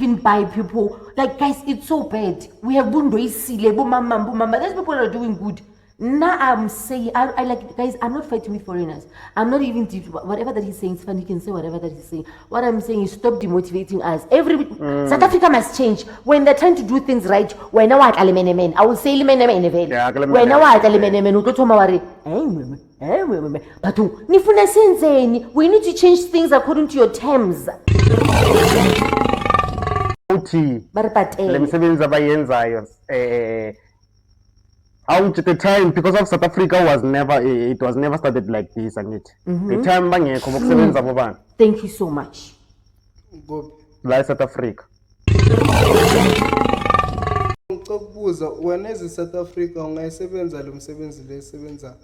even buy people. Like, guys, it's so bad. We have mama. Those people are doing good. Now I'm saying, I like, guys, I'm not fighting with foreigners. I'm not even, whatever that he's saying is fine. You can say whatever that he's saying. What I'm saying is stop demotivating us. South Africa must change. When they're trying to do things right, when now I will say, when now but we need to change things according to your terms. Out the time, because of South Africa it was never started like this, and it. The time thank you so much. Go. Like South Africa. When is South Africa ungayisebenza lo msebenzi lesebenza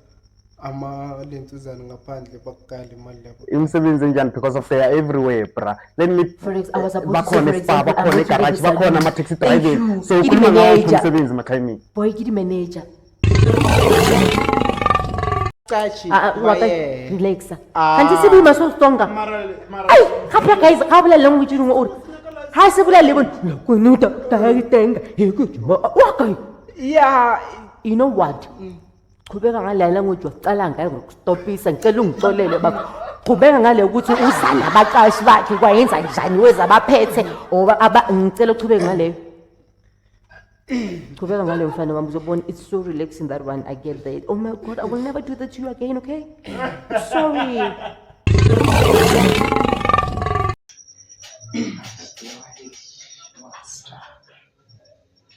amalentuzana ngaphandle bakukala imali lapho. Imsebenzi njani because of they are everywhere, bra. Let me for example, I was supposed to say garage, bakona taxi driving. So imsebenzi my timing. Boy, get manager. Kachi. Relax. Kanti sibi maso stonga. Ay, kapla guys, kapla language ngo uri. Ha sebula lebon. Kunuta tayitenga. Wakay. Yeah, you know what? Qhubeka ngale language waqala ngayo ngokustopisa ngicela ungixolele baba. Qhubeka ngale ukuthi uzana abaqashi bakhe kwayenza njani weza baphethe oba ngicela uqhubeka ngale. Qhubeka ngale mfana wami uzobona it's so relaxing that one. I get that. Oh my god, I will never do that to you again, okay? Sorry.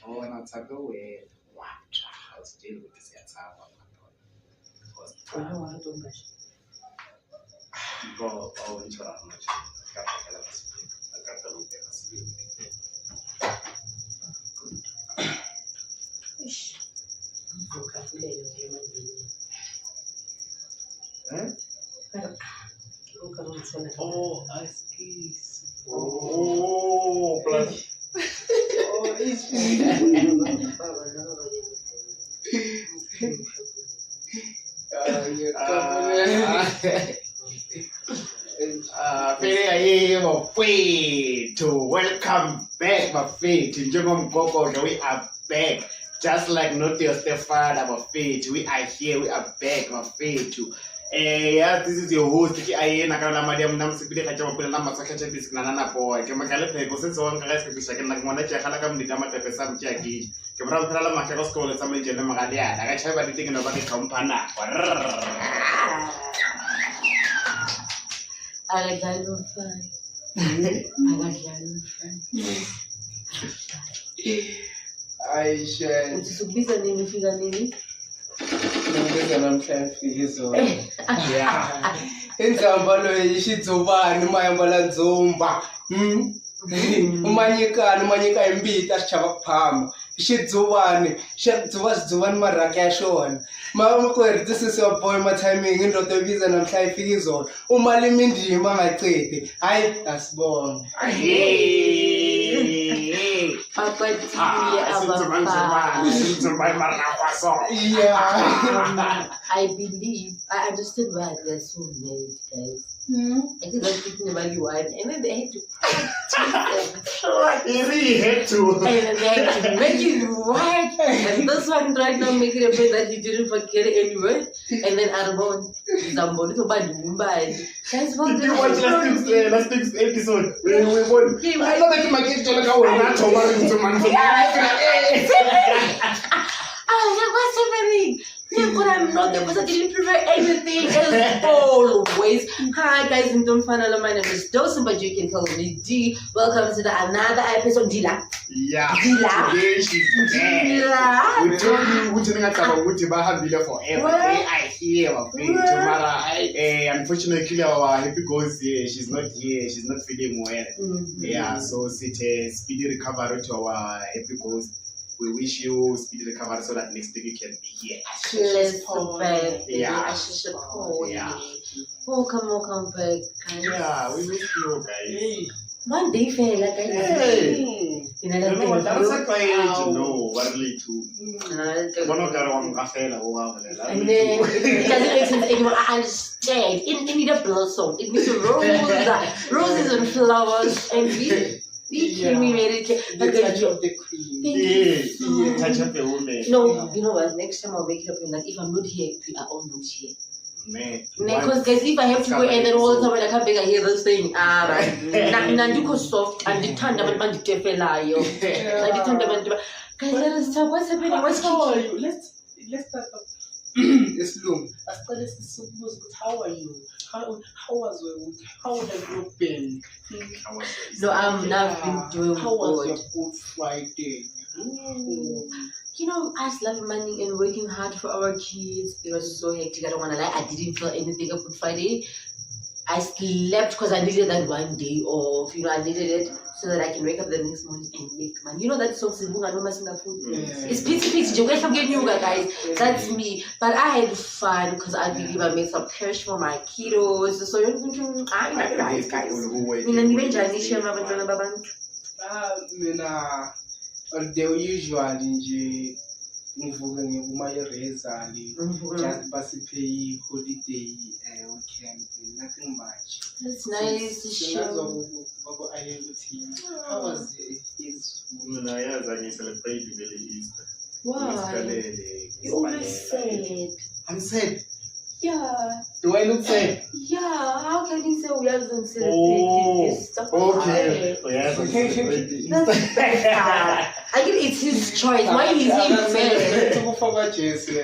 Oh, and I'll talk away. Wow, I was dealing with this at time. Go, oh, in Toronto. Oh, I see. Oh, plus. Oh, it's welcome back, my feet. We are back. Just like Notio Stefan, my feet. We are here. We are back, my feet. Yeah, this is your host. I am Madam Namsipidi Kajapula Masaka Nana boy. Kamakale since one guys can be second like one Chakalakam, the Gamata Pesam Jackie. Kamran Pala Macaro School, some in General Magalia. I have anything about the Campana. I like that little fun. I like that little fun. I share. It's a bit of name if you name. Yeah. Inzambalo yishizobani mayambala nzomba. Umanyika imbita sichaba kuphama. Ishizobani, shizobani maraka yashona. Mama kwethu this is your boy my timing indoda ebiza namhla ifika izolo. Uma limindima angaqedi. Hayi asibona. Papa I believe, I understood why they're so married, guys. I think they're thinking about you, and then they had to. You really had to. And then they had to make it right. And this one right now making a point that he didn't forget it anyway. And then Arbon, somebody to buy Mumbai. Guys, what did you watch last week's episode? When we won. I know that my kids don't go not to I was like, what's happening? Yeah, but I'm not there because I didn't prepare anything as always. Hi guys, my name is Dawson, but you can call me D. Welcome to another episode, Dila. Yeah. Dila. Today she's back. We told you we didn't have to forever. They are here, my friend. Tomorrow, unfortunately, our happy goes here. She's not here. She's not feeling well. Yeah, so it's a speedy recovery to our happy goes. We wish you speedy recovery so that next week you can be here. Yeah. Welcome back. Yeah, we miss you guys. One day, fella, hey. That's a client, no, really too. And then it doesn't make sense anymore. I understand. It needs a blossom. It needs a rose. Roses and flowers and we. We came, we made it. The Okay, touch of the queen. Thank Yes, you. touch of the woman. No, you know what? Next time I'll wake up and like, if I'm not here, we are all not here. Man. Because guys, if I have to go and then all the time when I come back, I hear this thing. Nandiko soft and the thunder man defelayo. And the thunder man. Guys, let us talk. What's happening? What's How are Kiki? you? Let's start up. Isilungu. Asiqale sisibuze ukuthi how are you? How was your week? How have you been? No, I've been doing How was your good. Good Friday? You know, us loving money and working hard for our kids. It was so hectic. I don't want to lie. I didn't feel anything on Good Friday. I slept because I needed that one day off. You know, I needed it so that I can wake up the next morning and make money. You know that song, Sibunga no Masinga Food? It's pity, guys. That's me. But I had fun because I believe I made some cash for my kiddos. So you're thinking, I'm not right, guys. Mina nibenjanisha abantwana babantu. Mina, the usual nje ngivuke ngibuma irezali just basipay holiday weekend, nothing much. That's nice to show. How was his Mina yazi I celebrate the Easter. Why? You always said. I'm sad. Yeah. Do I look sad? Yeah, how can you say we are going to celebrate Oh, this stuff? okay. Yes, I celebrate the That's Easter. bad. I think it's his choice. Why is he fair?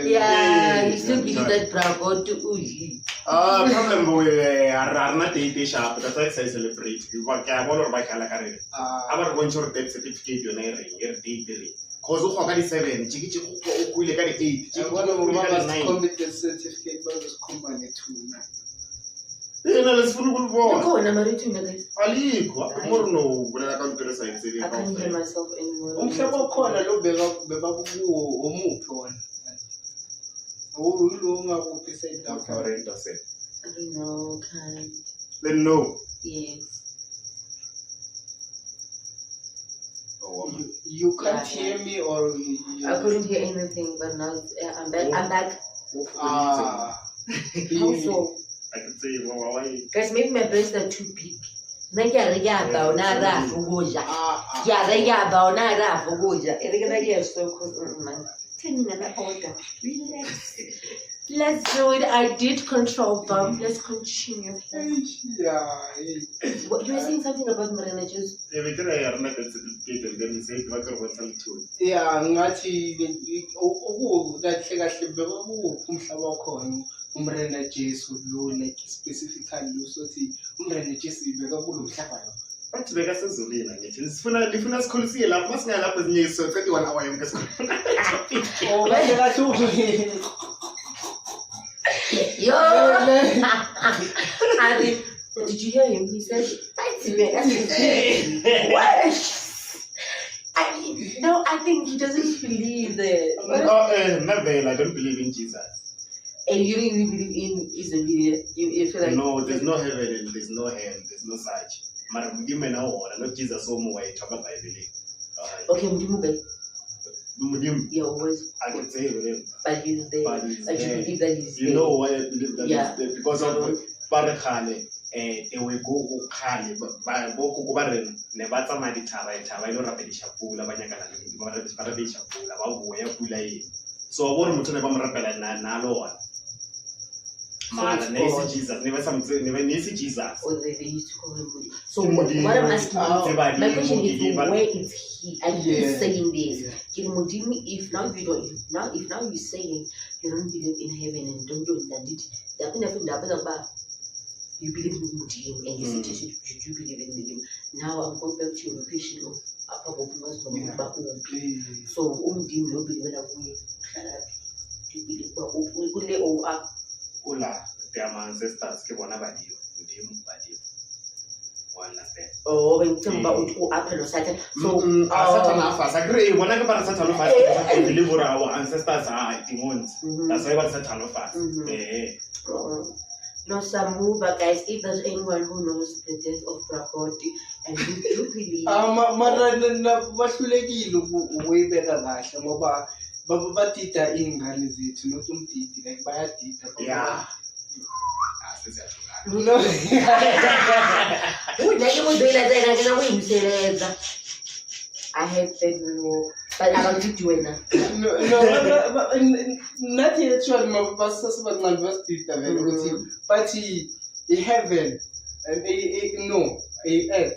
Yeah, you still believe that Bravo to Uji. Problem with Arana Day Sharp, that's why I celebrate. You want to go by Calacare. I'm going to death certificate on a ring. Cause of 7, Chichi, 8. I want to remember to commit the certificate by the company too. Let's follow Go one. on, I'm ready to guys. Ali, more no, when I come to the side, I can't hear myself anymore. Umhlaba khona lo beba kuwo omuphi wona? Ulunga kuphi side down. I don't know, kind. Then no. Yes. You can't hear me or I couldn't hear anything, but now I'm back. I'm back. Ah. How so? I can say, why? Guys, maybe my breasts are too big. Nagiyariyaba unara ukudla. Ngiyariyaba unara ukudla. Irigana so close man. Tell me na order. Relax. Let's do it. I did control them. Let's continue. Yeah. What, you were saying something about Marina just They were there, I met the certificate, and then he said, what can I too? Yeah, ngathi kahle kahle beba kuphi umhlaba khona umrena Jesu lo like specifically lo sothi umrena Jesu ibeka kulo mhlaba lo. But they got Zulina, lifuna sikhulisiye lapho masinga lapho ezinye iso 31 hour yonke sikhuluma. Oh, kahle kahle yo. Ari, did you hear him? He said, what? No, I think he doesn't believe that. Never, I don't believe in Jesus. And you don't even believe in Israel. You feel like No, there's no heaven and there's no hell, there's no such. Mara mudime na wona, not Jesus so more talk about Bible. okay, Mudimu, Mudim, you're always, I can say with him. but he's there. But he's But you there. believe that he's You there. know why I believe that Yeah. is there? Because of Barakhale, they will go Khale, but Boko Kubaran, never some of the Tava, I don't have any Shapula, Banyaka, Shapula, about where Pulai. So I want to never rappel and Nalo. Man, never Jesus, never Nisi Jesus. Or they used to call him Mudi. So Mudi. what I'm asking you, Mudi. my question is, Mudi. where is he? And Yeah. he's saying this. Yeah. Kiri Mudimi, if now you don't, if now you're saying you don't believe in heaven and don't do that, you believe in Mudim and you said you do believe in Mudim. Now I'm going back to your location of Upper Bokumas from Baku. So Mudim no believe that we believe or up. Ula, they are my ancestors, Kibona Badio, Mudim Badio. Understand? Oh, when talking about who Apple or Satan. So, Satan Alphas, I agree. When I go to Satan Alphas, I believe our ancestors are demons. That's why we're Satan Alphas. No, some move, but guys, if there's anyone who knows the death of Prakoti and you do believe. Mara bahlulekile ukuyibeka kahle ngoba badida ingane zethu not umdidi like bayadida. Yeah. No. Like mo doing like that, I we say that. I have said no, but I don't do it now. No, not yet. Sure, my pastor was not just but he heaven and no, earth.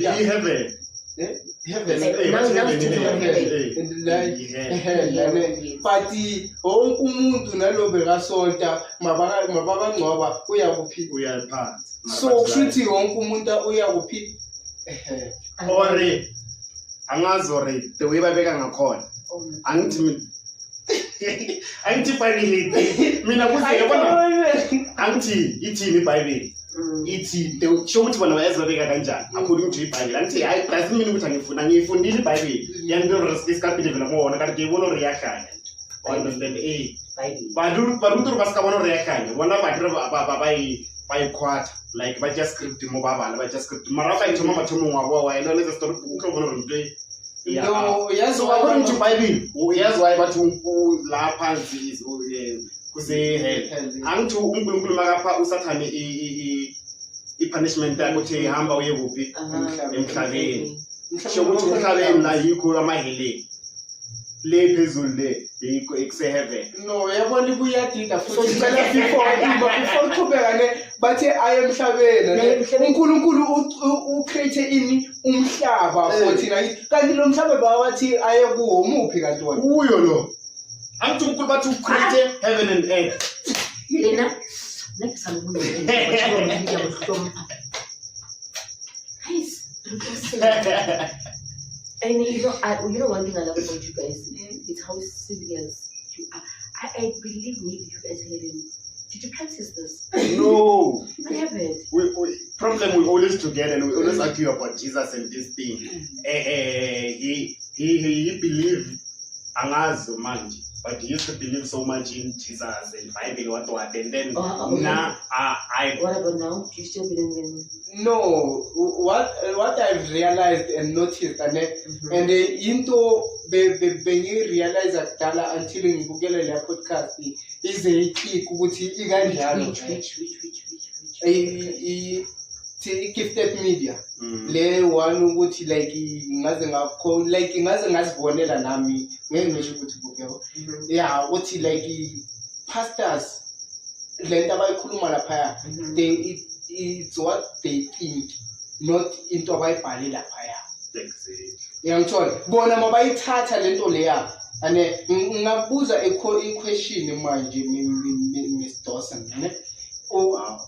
Heaven. But wonke umuntu nalobeka sonta mababa ngcoba uyakuphi so kushuthi wonke umuntu uyakuphi ore angazore the way babeka ngakhona angithi finally mina kuze yabona angithi ithini iBhayibheli ithi show ukuthi bona bayazobeka kanjani according to iBhayibheli angithi hayi doesn't mean ukuthi ngiyifundile iBhayibheli yanto isikapile vela ngona kanti ngiyibona reaction understand badunturu basikabona reaction bona bayikhwatha like ba just script mo babala ba just script mara fa ithoma mathomo ngwa wa ena le story book bona ronto no yes so according to Bible uyazwa bathi la phansi kuze angithi uNkulunkulu makapha usathane i-punishment ukuthi ihamba uye kuphi emhlabeni sho ukuthi emhlabeni la yikho amaheleni le phezulu le yikho ekuse heaven no yabona ibuyadida futhi sicela before uqhubeka bathi aye emhlabeni uNkulunkulu ucreate ini umhlaba futhi kanti lo mhlaba bawathi aye kuwo umuphi kanti wona uyo lo angithi uNkulunkulu bathi ucreate heaven and earth Lena next time we guys, and you know one thing I love about you guys is how serious you are. I believe maybe you guys did you practice this? No. I haven't. We always together and we always argue about Jesus and this thing. He believed angazo manje. But he used to believe so much in Jesus and Bible what and then now what about now? Do you still believe in? No, what I've realized and noticed and into bengi realize akudala until ngibukele le podcast is a click ukuthi ikanjalo gifted media le one ukuthi like ngaze ngazibonela nami ngeke ngisho ukuthi bukho yeah ukuthi like pastors lento abayikhuluma lapha it's what they think not into abayibhale lapha exactly yangithola bona mabayithatha lento leya ane ngabuza i-question manje Miss Dawson oh wow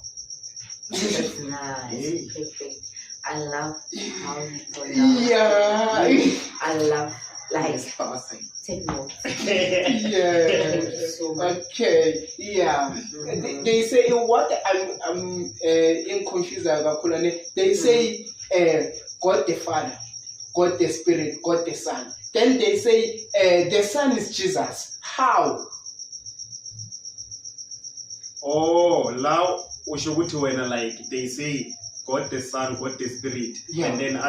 that's nice perfect I love how you pronounce I love like take notes yeah so much. Okay yeah they say what I'm in confused kakhulu they say God the Father, God the Spirit, God the Son. Then they say the Son is Jesus. How? Oh, now usho ukuthi wena like they say God the Son, God the Spirit, and then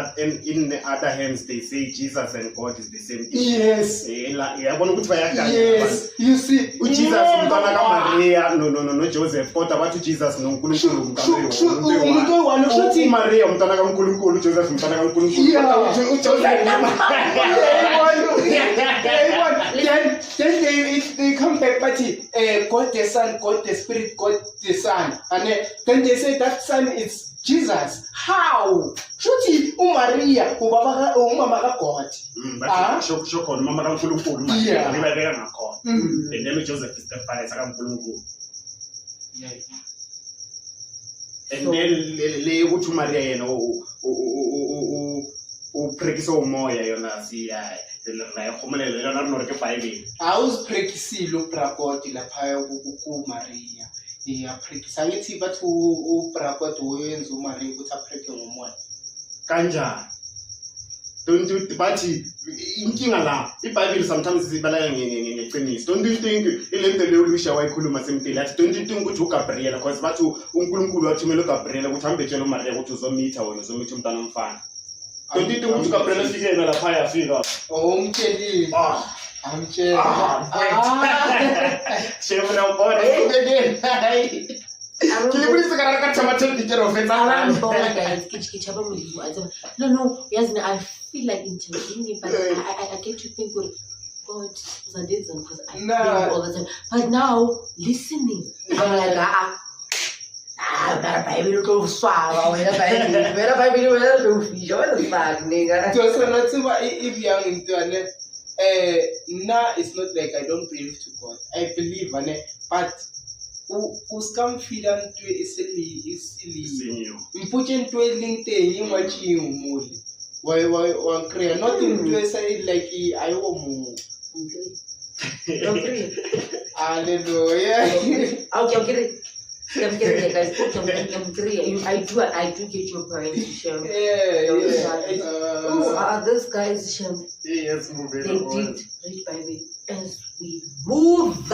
in the other hands they say Jesus and God is the same thing. Yes. Yes. You see, Jesus umntwana kaMaria no Joseph kodwa bathi Jesus noNkulunkulu umntwana Maria umntwana kaNkulunkulu Joseph umntwana kaNkulunkulu then they come back but God the Son, God the Spirit, God the Son, and then they say that Son is Jesus. How? Shuthi uMaria ubaba umama kaGod. Sho khona mama kaNkulunkulu manje ngibeka ngakhona. And then Joseph is the father kaNkulunkulu. And then le ukuthi uMaria yena uprekisa umoya yona siya la yakhomelela yona no ke Bible. Awuziprekisile uBrakoti lapha kuMaria. Iyaprekisa ngithi bathi uBrakoti uyenza uMaria ukuthi apreke ngomoya. Kanjani? Don't you bathi inkinga la iBhayibheli sometimes sibala ngeqiniso. Don't you think ilento le ulusha wayikhuluma semteli athi don't you think ukuthi uGabriel because bathi uNkulunkulu wathumela uGabriel ukuthi hambe tshela uMaria ukuthi uzomitha wena uzomitha umntana omfana. Don't you think ukuthi uGabriel ufike na lapha yafika? Oh umtsheli. I'm Chevron board again. please karaka tomato picture of it? No, yes, I feel like intimidating, but I get to think, God, because I Nah. all the time. But now, listening, I'm like, baby, go swallow. Baby, go fish. What the fuck, nigga? So not so if young into now it's not like I don't believe to God. I believe, but uskam feedan to silly. Important to a LinkedIn, you watch you muli. Why create nothing to say like I will Hallelujah. Okay. I'm getting guys. I do get your parents to share. Those guys share. Yes, They moving did on. read Bible as we move.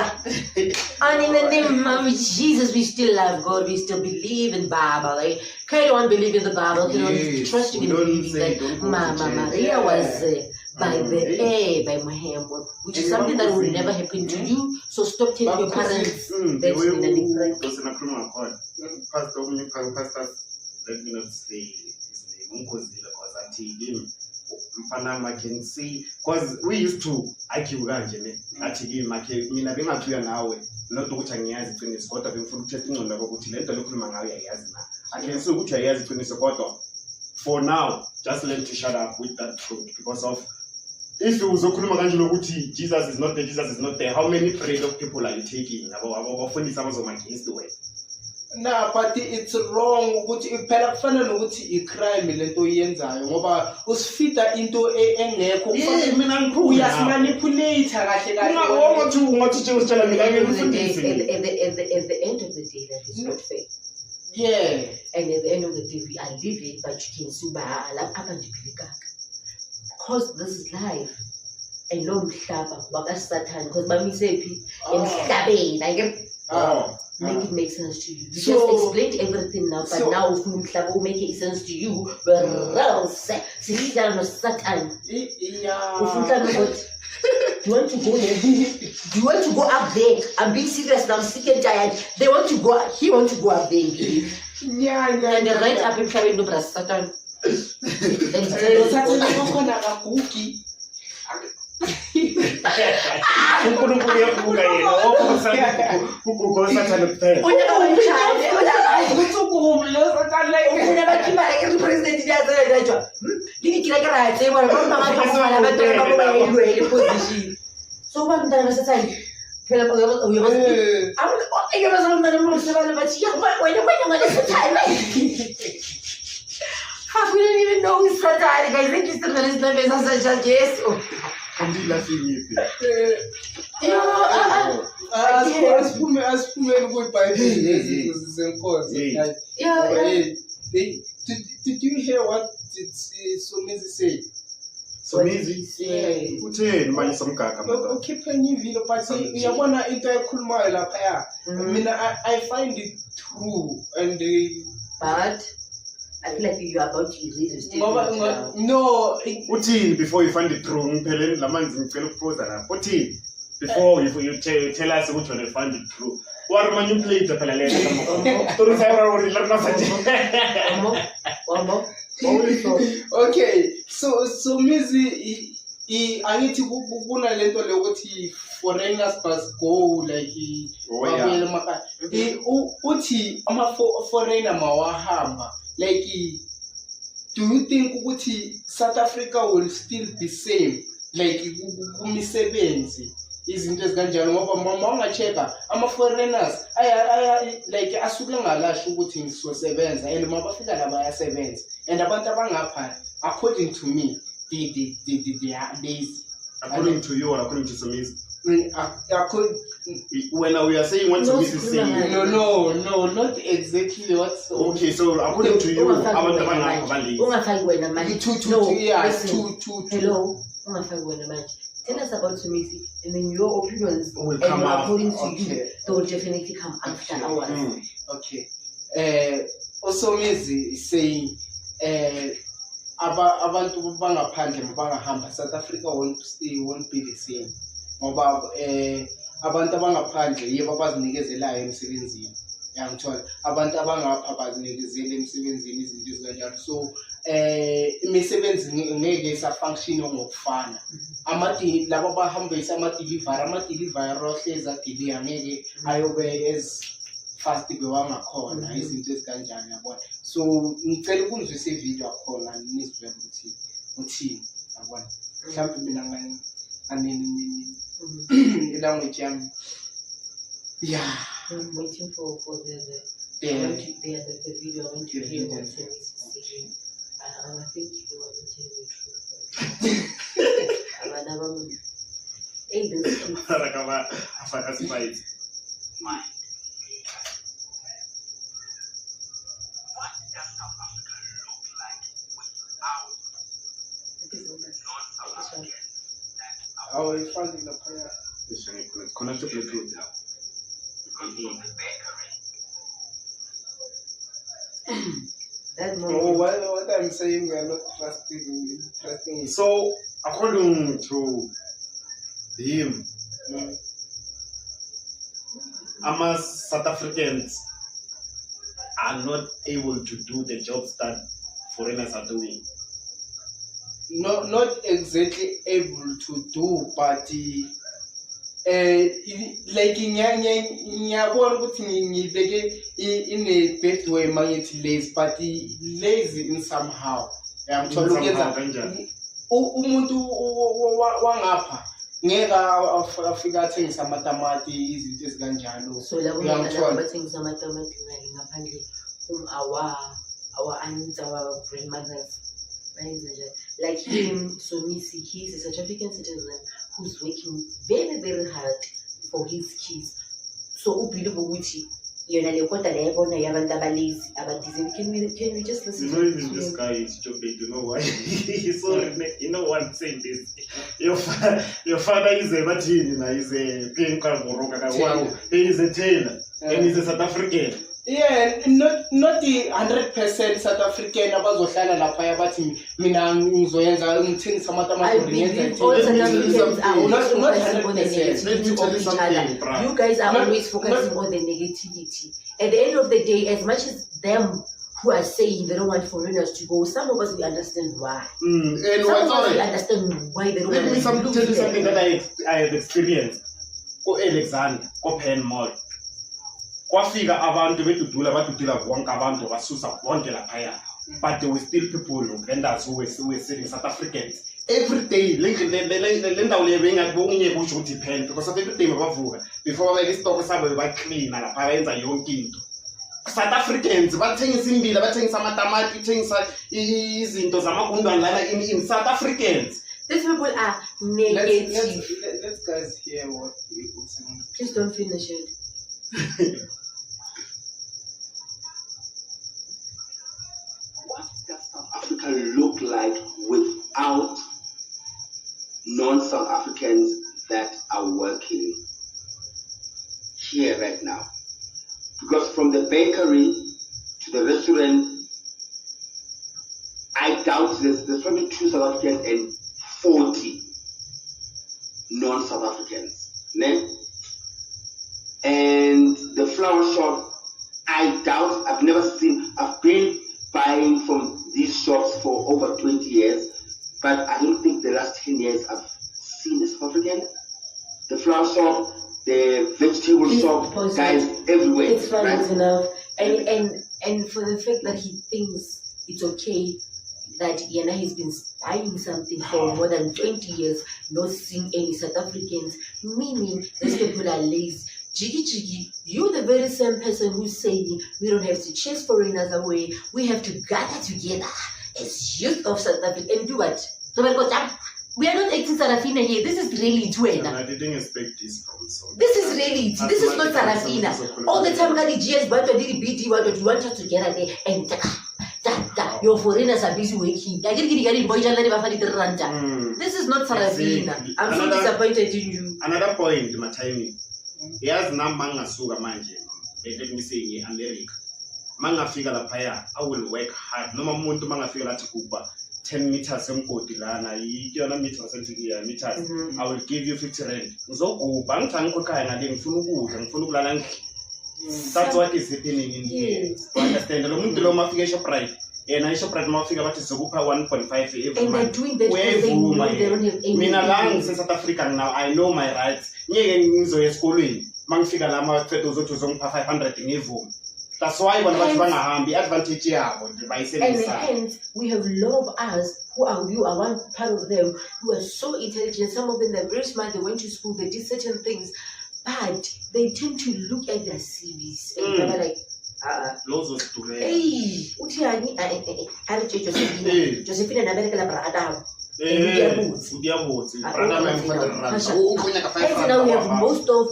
And in the name of Jesus, we still love God. We still believe in Bible. Like, kind of believe in the Bible. You know, Yes. trusting in Don't believing say, that don't go to Mama church. Maria was by Muhammad, which is something that will never happen to you. So stop telling your parents The that's way been an prank. Pastor, let me not say his name, because I tell him, Mfanama can see, because we used to argue kanje athi kimi makhe mina bengakuya nawe not ukuthi angiyazi iqiniso kodwa bengifuna ukuthetha ingqondo yakho ukuthi lento lokhuluma ngayo uyayazi na akensi ukuthi uyayazi iqiniso kodwa for now just learn to shut up with that truth because of if uzokhuluma kanje lokuthi Jesus is not there, how many parade of people are you taking abafundisi abazoma-against the way? Nah, but it's wrong ukuthi phela kufanele nokuthi i-crime lento oyenzayo ngoba usifida into engekho mina ngikhulu uyamanipulate kahle ungathi nje usitshela mina ngifundisi At the end of the day, that is not fair. yeah And at the end of the day, we are living, but you can see because this is life. And no mhlaba wakasatan because bamisephi emhlabeni like make it make sense to you. You So- just explained everything now, but so- now ufuna umhlaba make sense to you. But else, sidlala no Satan. yeah Ufuna ukuthi do you want to go there? Do you want to go up there? I'm being serious now. I'm sick and tired. They want to go. He want to go up there. And the right up in Florida, no Satan. Sathi kukhona kagugi uNkulunkulu uyabuka yena ukugosa sathana kuphela ukuthi ukumlo Satan like President position. So one time I said, we didn't even know he's Satan. Guys, think he's still his name is such yes. asiphumeni kwibhayibheli zenkosi did you hear what did Somizi say Somizi utheni manje somgaga ukhiphe enye ivideo but uyabona into ayikhulumayo laphaya mina I find it true and but I feel like you're about to erase your statement. no uthini before you find it true ngipheleni lamanzi ngicela ukuphoza lapho uthini before you tell us ukuthi wena find it true what manipulate phela lena story sayara uri la nafathi okay so Mizi angithi kuna lento le ukuthi foreigners must go like uthi ama foreigner mawahamba like do you think ukuthi South Africa will still be same like kumisebenzi izinto ezikanjalo ngoba mama ungacheka ama foreigners like asuke ngalasho ukuthi ngisosebenza and mabafika la bayasebenza and abantu abangapha according to me they are lazy according to you or according to Somizi when we are saying what Somizi is saying no not exactly what's okay so according to you abantu abangapha bali ungafaki wena manje hello ungafaki wena manje tell us about Somizi and then your opinions will come according to okay. you they will definitely come after ours. Okay. Somizi is saying abantu bangaphandle mabangahamba South Africa won't be the same ngoba abantu abangaphandle yebo abazinikezelayo emsebenzini yangithola abantu abangapha bazinikezele emsebenzini izinto ezikanjalo so imisebenzi ngeke isafunction ngokufana laba bahambisa ama-delivery ohlezi adelay angeke ayobe as fast bewangakhona izinto ezikanjani yabona so ngicela ukunizwisa ivideo akhona nizwe ukuthi uthini yabona mhlawumbe mina language yami yeah. I'm waiting for the Yeah. the video. I want to hear what Sammy's saying. I think you want to tell me the truth. Hey, this is Afaka spice. How are you finding the prayer? Connect to Bluetooth now. that Oh, moment. what I'm saying, we are not trusting it. So, according to him, South Africans are not able to do the jobs that foreigners are doing. Not exactly able to do, but like ngiyabona ukuthi ngibeke in a bad way mangithi lazy, but lazy in somehow. Ngiyamthola ukenza umuntu wangapha ngeke afika athengisa amatamati izinto ezikanjalo. So labo abathengisa amatamati ngaphandle our aunts, our grandmothers. Like him, so Missy, he's a South African citizen who's working very, very hard for his kids. So Upido Buguchi, you're not lazy about this. Can we just listen You know, even this guy is stupid. You know why? He's so you know what I'm saying this. Your father is a Martin, he's a pink wow. He is a tailor and he's a South African. Yeah, not the 100% South African abazohlala lapha bathi mina ngizoyenza ngithengisa amatamati. I believe all South Africans are always focusing on the negativity of each other. You guys are always focusing on the negativity. At the end of the day, as much as them who are saying they don't want foreigners to go, some of us we understand why. And Some of us we understand why they don't let me want to tell you do something that. that I have experienced. Go Alexander, go Penn Mall. Kwafika abantu betudula bonke abantu basusa bonke laphaya, but there were still people vendors who were selling South Africans every day. Le ndawo le bengathi ungeke usho ukuthi pen because every day bavuka before babeke stock sabo baclean lapha bayenza yonke into. South Africans bathengisa imbila, bathengisa amatamati, bathengisa izinto zamagundwane lana in South Africans. These people are negative. Let's guys hear what people say. Please don't finish it. What does South Africa look like without non-South Africans that are working here right now? Because from the bakery to the restaurant, I doubt there's probably 2 South Africans and 40 non-South Africans. Ne? And the flower shop, I doubt, I've been buying from these shops for over 20 years, but I don't think the last 10 years I've seen a South African. The flower shop, the vegetable shop, guys everywhere. It's fine, right? it's enough. And for the fact that he thinks it's okay that Yana has been buying something for more than 20 years, not seeing any South Africans, meaning these people are lazy. Jiggy, you're the very same person who's saying we don't have to chase foreigners away, we have to gather together as youth of South Africa and do what? We are not acting Sarafina here. This is really Twena. I didn't expect this from someone. This is really it. This is not Sarafina. All the time, GS, but did BT, what you want us to get there and your foreigners are busy working. This is not Sarafina. I'm so disappointed in you. Another point, Matimi. He has manga suga manje. Let me say in America. Manga figure la paya, I will work hard. No muntu manga figure la tikuba 10 meters emkodilana, yona meters meters. I will give you 50 rand. Ngizokuba ngithanga ukukaya ngale ngifuna ukudla, ngifuna ukulala ngi. That's what is happening in here. Yes. You understand? Lo muntu lo mafika eShoprite. Yena eShoprite mafika bathi zokupha 1.5 every And they're month. doing that because they know they don't have any. Mina la ngise-South Africa now, I know my rights. Ngeke ngizoya esikolweni. Mangifika la maqedwe uzothi uzongipha 500 ngivumi. That's why bona bathi bangahambi advantage yabo And bayisebenzisa. hence, we have a lot of us who are, you are one part of them, who are so intelligent. Some of them, they're very smart, they went to school, they did certain things, but they tend to look at their CVs and they're like, Lozo sidule. hey, uthiyani? Ari Josephine. Josephine naberekela brother. Udiyabutsi. Brother my Hence now we have most of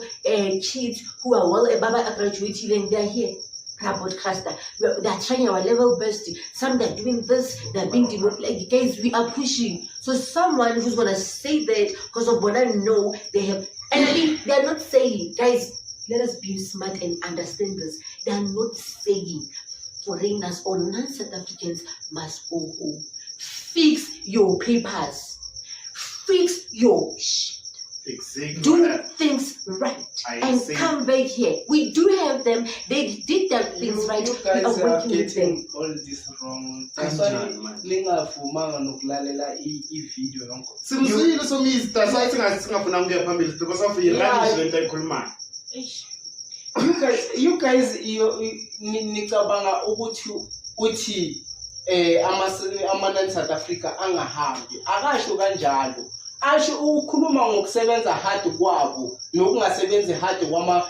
kids who are well above graduated and they're here. Podcaster, they're trying our level best. Some they're doing this, they're being developed. Like guys, we are pushing. So someone who's gonna say that because of what I know they have, and I mean they're not saying, guys, let us be smart and understand this. They're not saying foreigners or non-South Africans must go home. Fix your papers. Fix your shit. Do things right and come back here. We do have them. They did their things right. You We guys are are working with them. getting all this wrong. That's why lingavumanga nokulalela i-video yonke. Simzwile somizi, that's why singafuna ukuya phambili because of i-rubbish lento ayikhulumayo. You guys nicabanga uthi ama-South Africa angahambi. Akasho kanjalo. Asho ukhuluma ngokusebenza hard kwabo nokungasebenzi hard kwama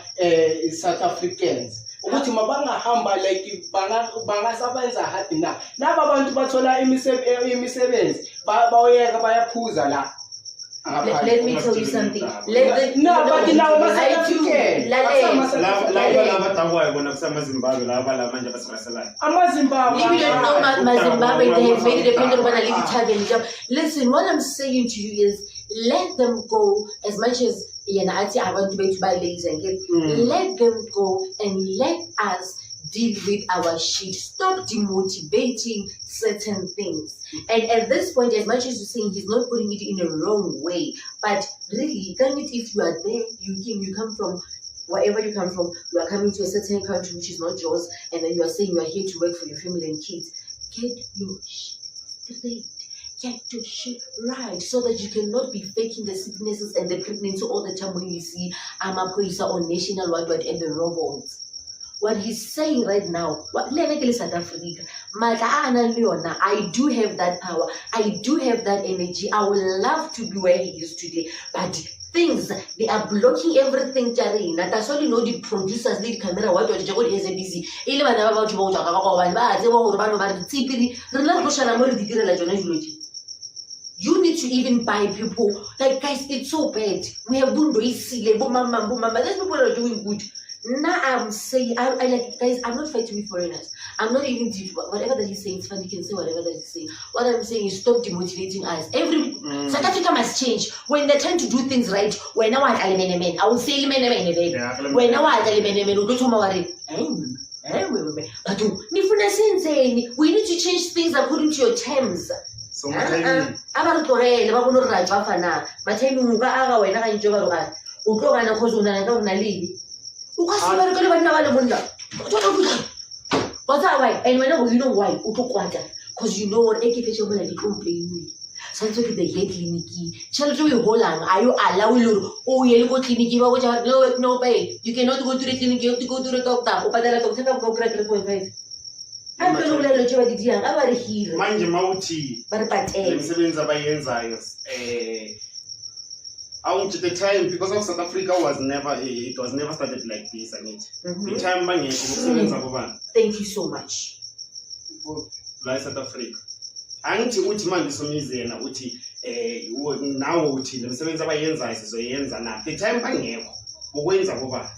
South Africans. Ukuthi mabangahamba like bangasebenza hard na. Laba abantu bathola imisebenzi bayoyeka bayaphuza la. Let me tell you something. But now I do. Laba tangwayo bona kusamaZimbabwe laba la manje basiraselayo. Amazimbabwe. If you don't know my Zimbabwe, they have made it dependent on a little tavern job. Listen, what I'm saying to you is let them go as much as I want to buy ladies and get let them go and let us deal with our shit. Stop demotivating certain things. And at this point, as much as you're saying he's not putting it in a wrong way, but really, if you are there, you come from wherever you come from, you are coming to a certain country which is not yours, and then you are saying you are here to work for your family and kids. Get your shit straight. Get your shit right so that you cannot be faking the sicknesses and the pregnancy all the time when you see Amapoisa or National Worldwide and the robots. What he's saying right now, South Africa, I do have that power, I do have that energy, I would love to be where he is today, but things, they are blocking everything. That's all you know, the producers, the camera, what is busy. You need to even buy people. Like, guys, it's so bad. We have done these these people are doing good. Now I'm saying, I like, guys, I'm not fighting with foreigners. I'm not even, whatever that he's saying, it's fine, you can say whatever that he's saying. What I'm saying is stop demotivating us. South Africa must change. When they're trying to do things right, when I want element, I will say element. When I want element, we need to change things according to your terms. So what and whenever you know why, because you know what complain. So it's okay, the head clinic. Children will hold on. Are you allowing you? Oh, you go clinic, no pay. You cannot go to the clinic, you have to go to the doctor. I'm going to let you know about the hero. manje mawuthi lemisebenzi abayenzayo the time because of South Africa was never started like this, and the time bangekho ukusebenza kubani. Thank you so much. La South Africa angithi uthi manje somizi yena uthi nawo uthi lemisebenzi abayenzayo sizoyenza na the time bangekho ukwenza kubani.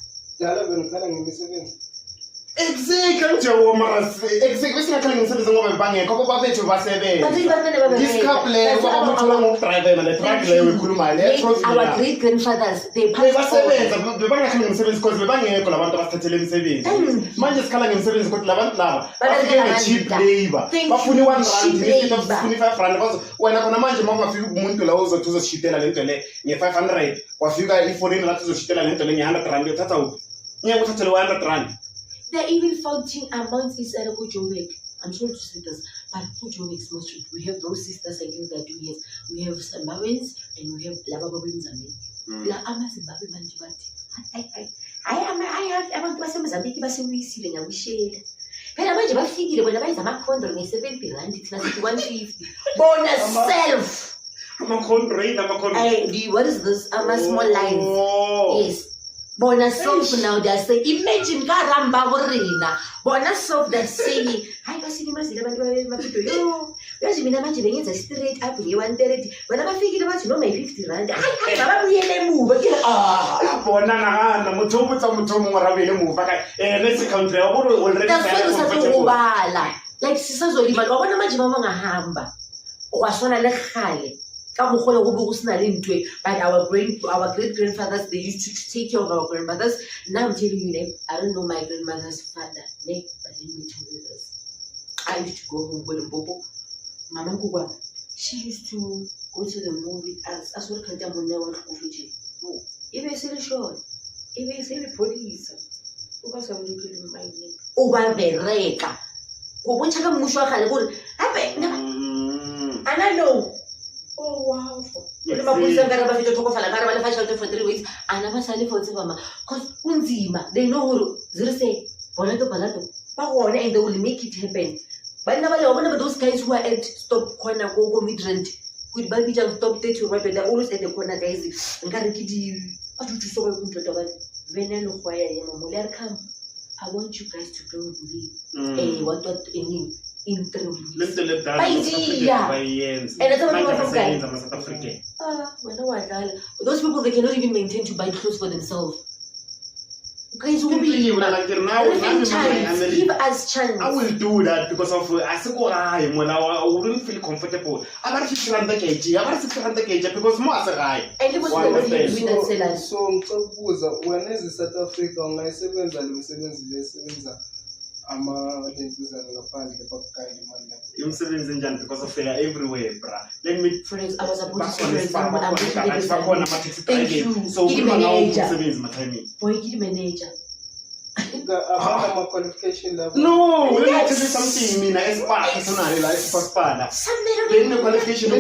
Dala bengiqala ngemisebenzi. Exactly besingakhale ngemisebenzi ngoba bangekho ngoba bethu basebenza. This couple ngoba muthola ngokudrive le truck leyo ekhulumayo le trophy. Our great grandfathers they basebenza bebangakhale ngemisebenzi because bebangekho labantu abasithathele imisebenzi. Manje sikhala ngemisebenzi kodwa labantu laba bafike cheap labor. Bafuna 1 rand instead of 25 rand because wena khona manje mawungafika umuntu la uzothi uzoshitela lento le nge 500 wafika ifonini lathi uzoshitela lento le nge 100 rand uthatha uphi. ngiyakuthathela 100 rand. They're even fighting amongst each other. Kujobek. I'm sorry to say this, but Kujobek is most strict. We have those sisters again that do yes. We have Zimbabweans and we have Lababa in Zambia. La ama Zimbabwe manje bathi. I have abantu baseMozambique basewuyisile ngiyawishela. Phela manje bafikile bona bayiza amakhondro nge-70 rand thina sithi 150. Bona self. What is this? Small lines. Oh. Yes. Bona self now they say imagine karamba borina. Bona self they say hayi basilimazile abantu baphido yo. Yazi mina manje bengenza straight up nge-130. Bona bafikile bathi noma i-50 rand. Hayi baba buyele emuva ke Bona nagana motho o botsa motho mongwe rabele mofa ka let's country ya gore already ubala like sisazolima wabona manje mama ngahamba kwasona le khale ka mogolo go bo go sina le ntwe but our great grandfathers they used to take care of our grandmothers. Now I'm telling you I don't know my grandmother's father but let me tell you this. I used to go home with Bobo. Mama Kuba, she used to go to the movie as well as no. Even say the show, even say the police. Over some little in my name. Over the reka. Go watch a musha and I know. Oh wow. For 3 weeks. And I'm sorry for mama. Because unzima, they know who say Palato. And they will make it happen. But now one of those guys who are at stop corner go mid-rent. With baby just stop there to right, they're always at the corner guys. And can't get you. What would you so well to about Veneno Fire Yamuler come? I want you guys to go with me. Hey, what any interview. Let's let that South African. Those people they cannot even maintain to buy clothes for themselves. Guys will be Give us chance. I will do that because of I wouldn't feel comfortable. I got 600 kg. I got 600 kg because more as a guy. And it was between that sellers. So ngicabuzza when is South Africa ungayisebenza lesebenza ama-lentuzana ngaphandle bakukanye imali yakho. Imsebenzi njani because of they are everywhere, bruh. Let me friends, I was about to say for example, thank you. So we manager. Boy, give manager. About ama-qualification level. No, let me tell you something. Mina espa personally like paspada. Then the qualification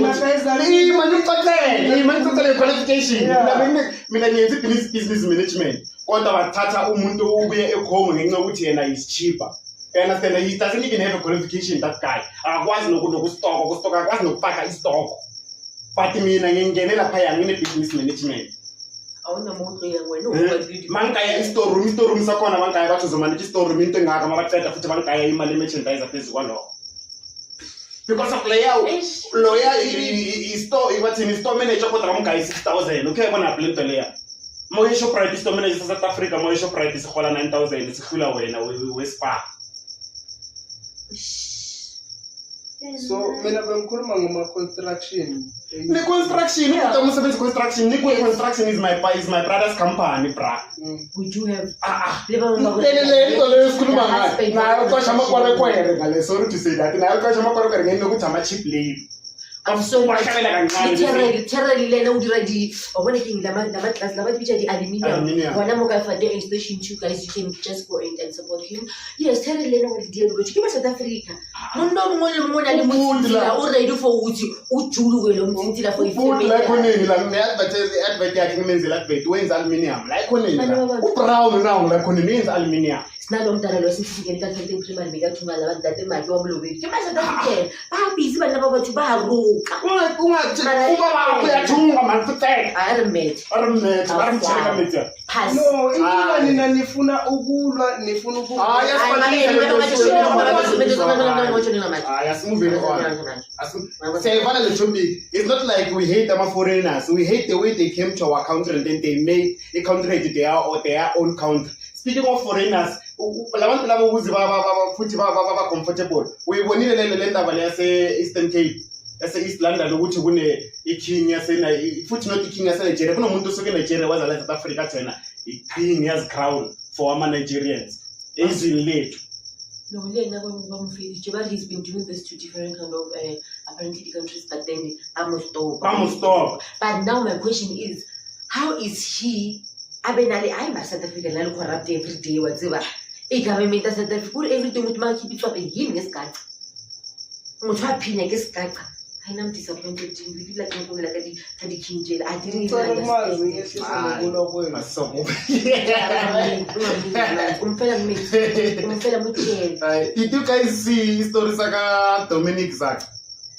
qualification. Mina ngiyenza business management. Kodwa bathatha umuntu ubuye ekhongo ngenxa ukuthi yena is cheaper. You understand? He doesn't even have a qualification, that guy. Akwazi nokustock, akwazi nokupaka istock. But mina ngingenela phaya ngine business management. Awuna muntu yangwena Mangaya store room sakhona mangaya bathu zomanage store room into engaka mabaqeda futhi bangaya imali merchandise phezulu kwalokho. Because of lawyer store iwathini store manager kodwa bamngaya 6,000. Okay bona blend layer. Moyo Shoprite store manager South Africa moyo Shoprite sikhola 9,000 sikhula wena we spa. So mina bengikhuluma ngama-construction. Construction is my brother's company, bruh. We do have sorry to say that. Cheap labor. I'm so literally lena udira wabona ke class laba picture di aluminium wana mo ka fa the station 2 guys you can just go and support him. Yes, literally lena what di lo ke South Africa no mona le motila o ready for uthi ujulu kwelo mtintila for ifoni la khoneni la me advert yakhe ngimenzela advert wenza aluminium la khoneni u brown now la khoneni wenza aluminium sinalomntana lo sifike ka Captain Primary bekathunga labantu dade manje wamlobeli ke South Africa busy bana babathu baruka ungathi ubaba uyathunga man futhi armet baramcheka metha no inkinga nina nifuna ukulwa nifuna moving on. Say the topic. It's not like we hate our foreigners. We hate the way they came to our country and then they made a country their own country. Speaking of foreigners, labantu labo futhi baba comfortable. We bonile le ndaba yase Eastern Cape. Yase East London ukuthi kune iking yase futhi not iking yase Nigeria. Kunomuntu osuke Nigeria wazala South Africa tena. Iking has crown for our Nigerians. Ezini lethu. No, he's been doing this to different kind of apparently countries, but then I'm stop. But now my question is, how is he abenale hayi ma South Africa nalo corrupt every day whatever i-government ya South Africa uri every day ukuthi makhiphi tswabe yini ngesigaca motho a phinya ke sigaca hayi I'm disappointed in you like ngikubela ka di-kinjela I didn't even understand umfela mutshela Did you guys see story saka Dominic Zaka?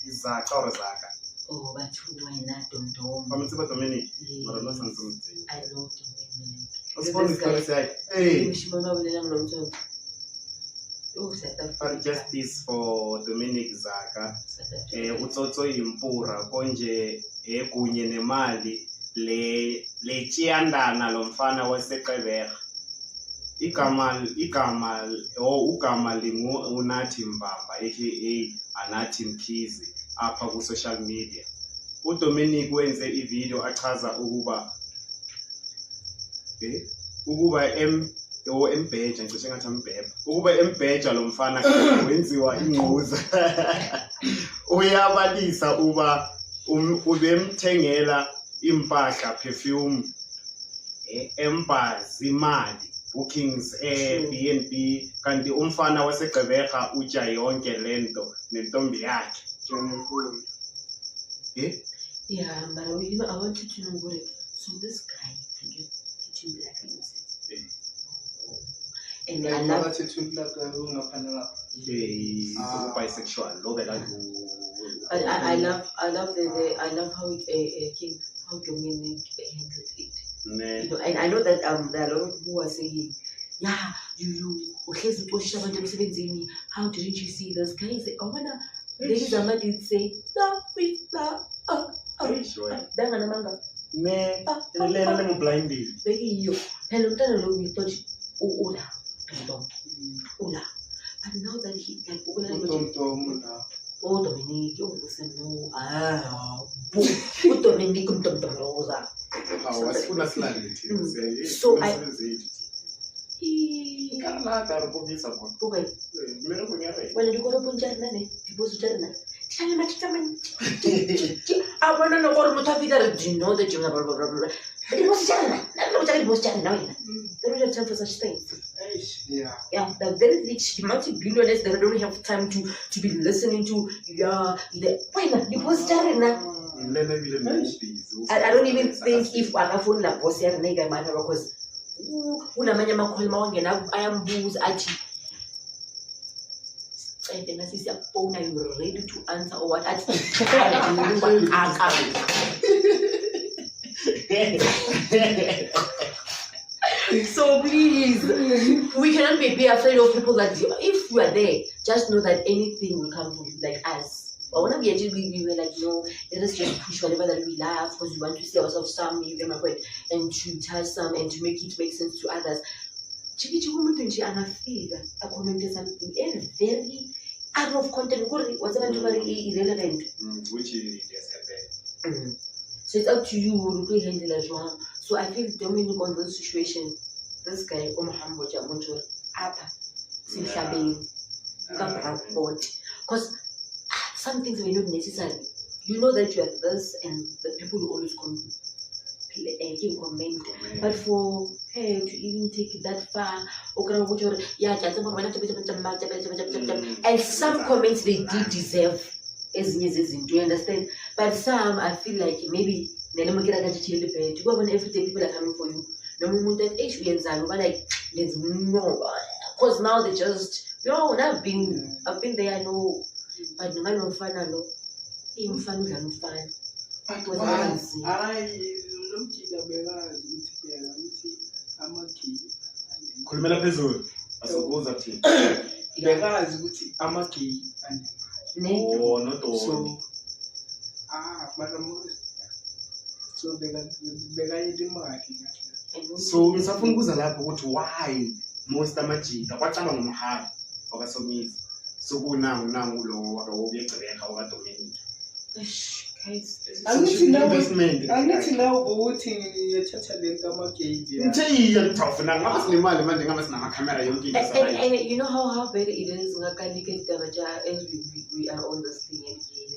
Zaka or Zaka? oh batho wena Domdom Pamitseba Dominic. Yeah. Mara no santsum. I know Dominic Asiponi story sai. Hey, mshimona ubolelang nomthondo oh South but Africa justice for Dominic Zaka. South Africa Utsotso impura konje kunye nemali le tshiyandana lo mfana waseQebera. Ugama lingu Unathi Mbamba aka Anathi Mkhize apha ku social media. UDominic wenze ivideo achaza ukuba embheja ngicishe ngathi ambhebha ukuba embheja lo mfana wenziwa ingquza uyabalisa ubemthengela impahla perfume embazi imali bookings B&B kanti umfana waseGqeberha utsha yonke lento nentombi yakhe yeah but you know I wanted to know what so this guy you teaching black innocence and I love bisexual lo but I love how Dominic handled it. You know, and I know that there are a lot of people who are saying, yeah, you how didn't you see this guy? I wanna ladies and men did say, blinded. Hello, we thought Ola. But now that he like oh Dominic, you listen no Dominic Rosa. So I okay. When you go to Punjab, people to I want to know what Mutavida do you know that you have blah blah blah. It was China. It was China. They don't have time for such things. Yeah, the very rich, multi-billionaires that don't have time to be listening to why not? It was China. I don't even think if I have phone la boss here nigga matter because unamanya makhuluma wangena ayambuza athi and I say phone are you ready to answer or what athi so please we cannot be afraid of people that if we are there just know that anything will come from like us. But when we were like, no, let us just push whatever that we love because we want to see ourselves some, and to tell some and to make it make sense to others. I commented something very out of content, whatever irrelevant. Which is happened. So it's up to you to handle as well. So I feel Dominic on this situation, this guy, Omahambo Jamonjo, Apa, Simshabin, because some things were not necessary. You know that you have this, and the people will always comment. But for her to even take it that far, and some comments they did deserve, do you understand? But some I feel like maybe you go when every day people are coming for you. No moment that but like there's more because now they just I've been there, I know. But no matter what, I know. Even family and fun. Khulumela phezulu asokuza thina bekazi ukuthi amagay oh not all so bekayile imali so ngisafuna ukuza lapho ukuthi why most amajita kwacaba ngomhaba wakasomisa sokunangu lo uyeGqeberha okaDominic angithi nawe ukuthi ngiyathatha lento amagay ngithe ngithawufuna ngabe sinemali manje ngabe sinama-camera yonke into and you know how bad it is as we are on this thing again,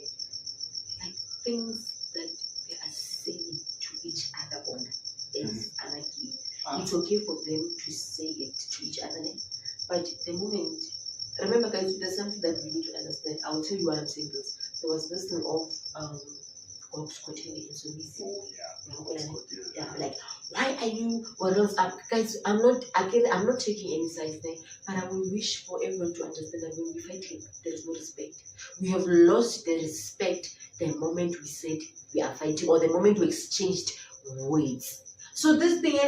like things that they are saying to each other on is anarchy. it's okay for them to say it to each other. But the moment, remember guys, there's something that we need to understand. I'll tell you why I'm saying this. There was this thing of yeah, like, why are you, or else, guys, I'm not taking any sides there, but I will wish for everyone to understand that when we fighting, there is no respect. We have lost the respect the moment we said we are fighting, or the moment we exchanged words. So this thing,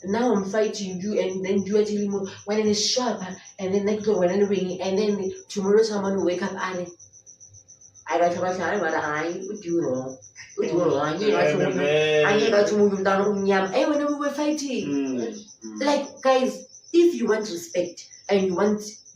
now I'm fighting you, and then you are telling me when it is sharp, and then next door when it ring, and then tomorrow someone will wake up and I got to what do you wrong? What do you wrong? I got to move down. Hey, when we were fighting, like guys, if you want respect and you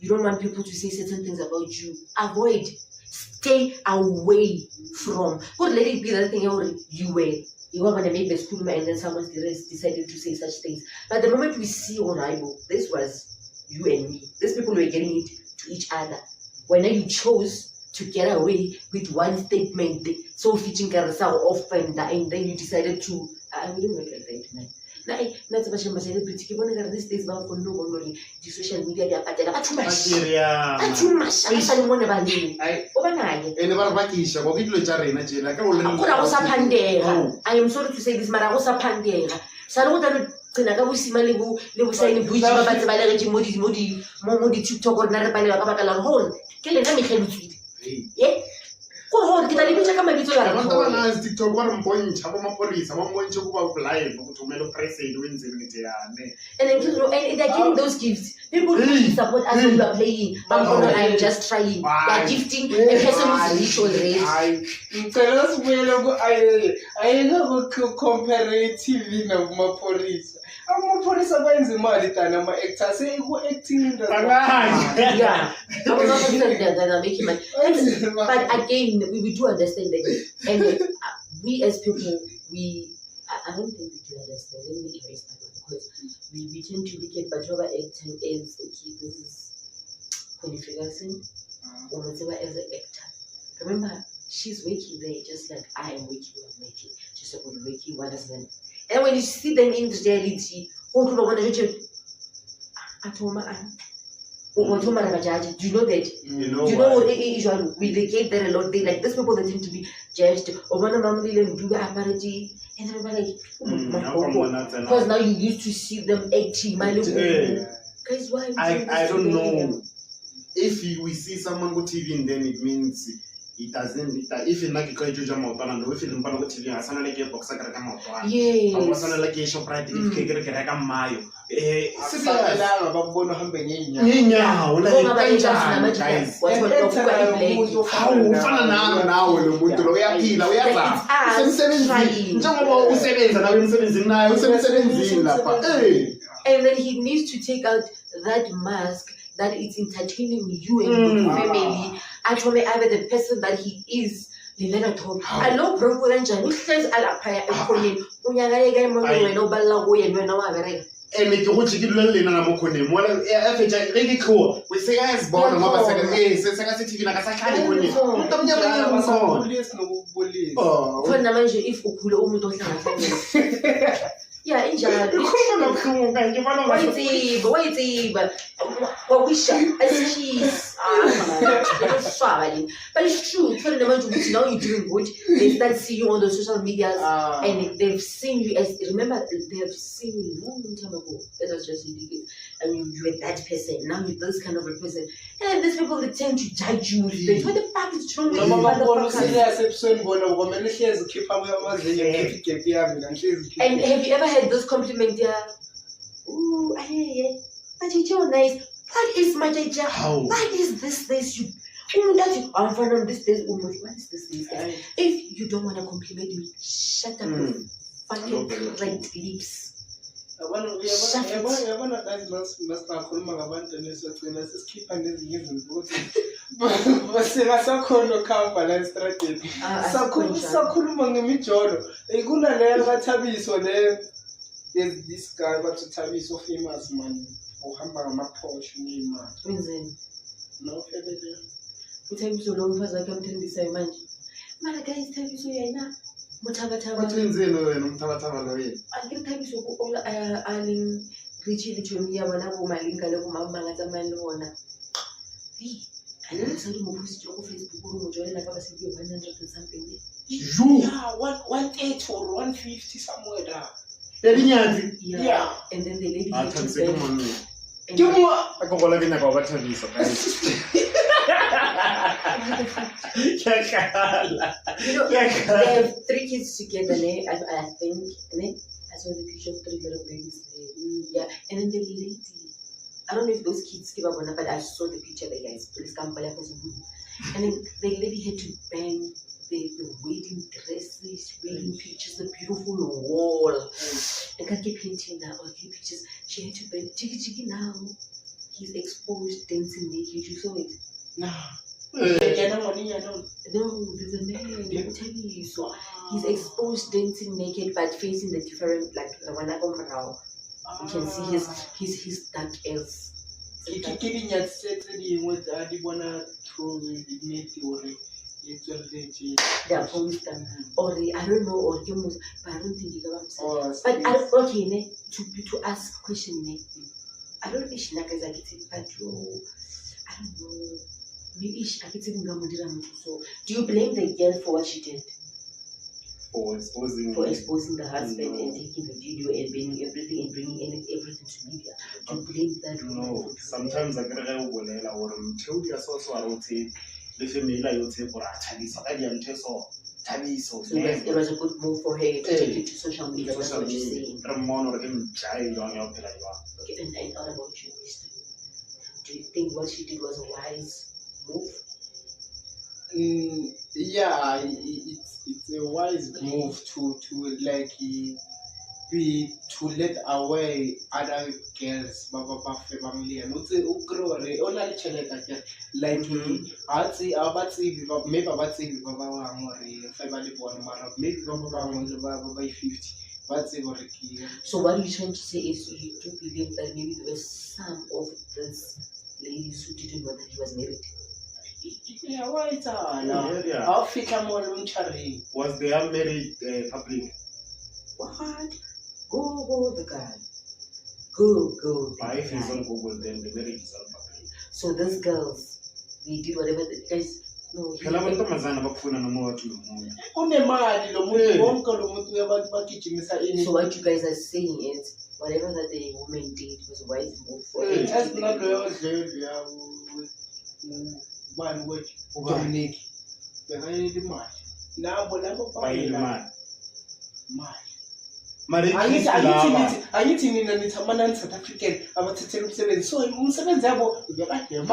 don't want people to say certain things about you, avoid, stay away from. But let it be that thing you were. You want to make the school and then someone decided to say such things. But the moment we see Oraibo, this was you and me. These people were getting it to each other. When you chose to get away with one statement, so fitting Karasa often, and then you decided to, I wouldn't make like that tonight. Not so much of a celebrity. Keep on this days about for no one, the social media, they are too much. Too much. I don't want about you. I am sorry to say this, Maragosa Pandera. Saluda Kinaga we say in Buji, but the Valerie Modi TikTok or Narabala Hole. Kill it, let me tell you. Yeah? Go kita libi chaka mabizo ya Abantu banazi TikTok barumpoint abamapolice abamwenje kuba live ukuthumela upresident wenzeni njani. And they're giving those gifts. People who support us when we are playing. I'm just trying. They're gifting a person who's rich already. I never compare TV na mapolice. Amapolice abenza imali than ama-actors acting in the yeah. They're making money. But again, we do understand that, and we as people, I don't think we do understand. Let me erase that one, because we tend to look at whatever acting is, okay, this is Connie Ferguson, or whatever as an actor. Remember, she's working there just like I am working, you are making. She's about working, what does that? And when you see them in reality, do you know that? Do you know what usually we get there a lot? They like these people that tend to be judged. Or one of them do the apology, and they're like, because now you used to see them acting. Guys, why? I don't know. If we see someone go TV, then it means it doesn't. If you like a culture, no, if you don't TV, I sound like a boxer. Yeah. I was like a shop right. If you get a mayo. And then he needs to take out that mask that is entertaining you and your family. Actually, the person that he is. I know bro, and says Alapaya and make you watch it in a mocone. Well, really cool. We say, I was born on my second day, says I city like a psychiatric. If Ukulo yeah, in general. Wait, but we shall as cheese. But it's true. Tell them now you're doing good. They start seeing you on the social medias and they've seen you as remember they have seen you long time ago. That was just ridiculous. And you were that person. Now you're this kind of a person. And these people they tend to judge you. What the fuck is wrong with you? And have you ever had those compliments? Yeah. Ooh, but you're nice. What is my teacher? What is this? You I'm from this. What is this? If you don't want to compliment me, shut up your fucking red lips. There's this guy, but to tell you so famous man. Porsche, no, you tell me so long as I come to this man. Man, guys, tell you so yeah. Muthabathaba. Wathwenzeni wena umthabathaba lo yena? Angikuthabisa ukuola aling reachile Joni yabona kumalinga le kumama ngatsamani wona. Hey, ana sali ngopost yo ku Facebook uri mojolela ka ba se 100 and something. Yeah, 180 or 150 somewhere down. Yadinyazi. Yeah. And then the lady Ah, had to thabise ke beg. monna. And Ke mo Ako gola ke nyaka ba thabisa guys. Yakala. you know, they have 3 kids together, ne? I think, ne? I saw the picture of 3 little babies there. Yeah, and then the lady, I don't know if those kids give up or not, but I saw the picture, the guys, please come, and then the lady had to bang the wedding dresses, wedding pictures, the beautiful wall. I can't keep painting now, or keep pictures. She had to bang, chiki now. He's exposed, dancing naked. You saw it? no. No, there's a man, let me tell you. So he's exposed, dancing naked, but facing the different, like the one I go around. You can see his dark ass. Ke dinyatsetse dingwe tsa di bona through the net or it's already. They are posed or I don't know, or you must, but I don't think you know what I'm saying. Oh, But okay, ne, to ask question, ne, I don't know if she knows like it, but I don't know. Maybe I can say so. Do you blame the girl for what she did? For exposing The husband and taking the video and bringing everything everything to media. Do you blame that woman? No, sometimes I get a bolela or mtheo ya so so a rotse le femela yo tse bora thabisa ka di ntse so thabiso. So it was a good move for her to take it to social media. That's what you're saying. Ramon or him jai long ya phela jwa. Okay, and what about you, Mister? Do you think what she did was a wise move? Yeah, it's a wise move to like be to let away other girls ba family and o grow re ona le tšhelete ke like ha tsi abatsi maybe abatsi ba bangwe re fa ba le bona mara maybe ba bangwe le ba 50 ba tse gore ke. So what you're trying to say is you do believe that maybe there was some of these ladies who didn't know that he was married? Yeah, why it's Yeah. I'll fit a more lunchary. Was their marriage public? What? Go the guy. Go. But if it's on Google, then the marriage is on public. So these girls, they did whatever the guys. No. Phela abantomazana bakufuna noma wathi lo muntu. Kunemali lo muntu wonke lo muntu uyabantu bagijimisa ini. So what you guys are saying is whatever that the woman did was a wise move for her. As not lo dlelo ya man which Dominic. The high demand. Now bonabo Bayilima. Mali. Marriage Angithi mina nithamana ni South African abathethela umsebenzi so umsebenzi yabo uyabadema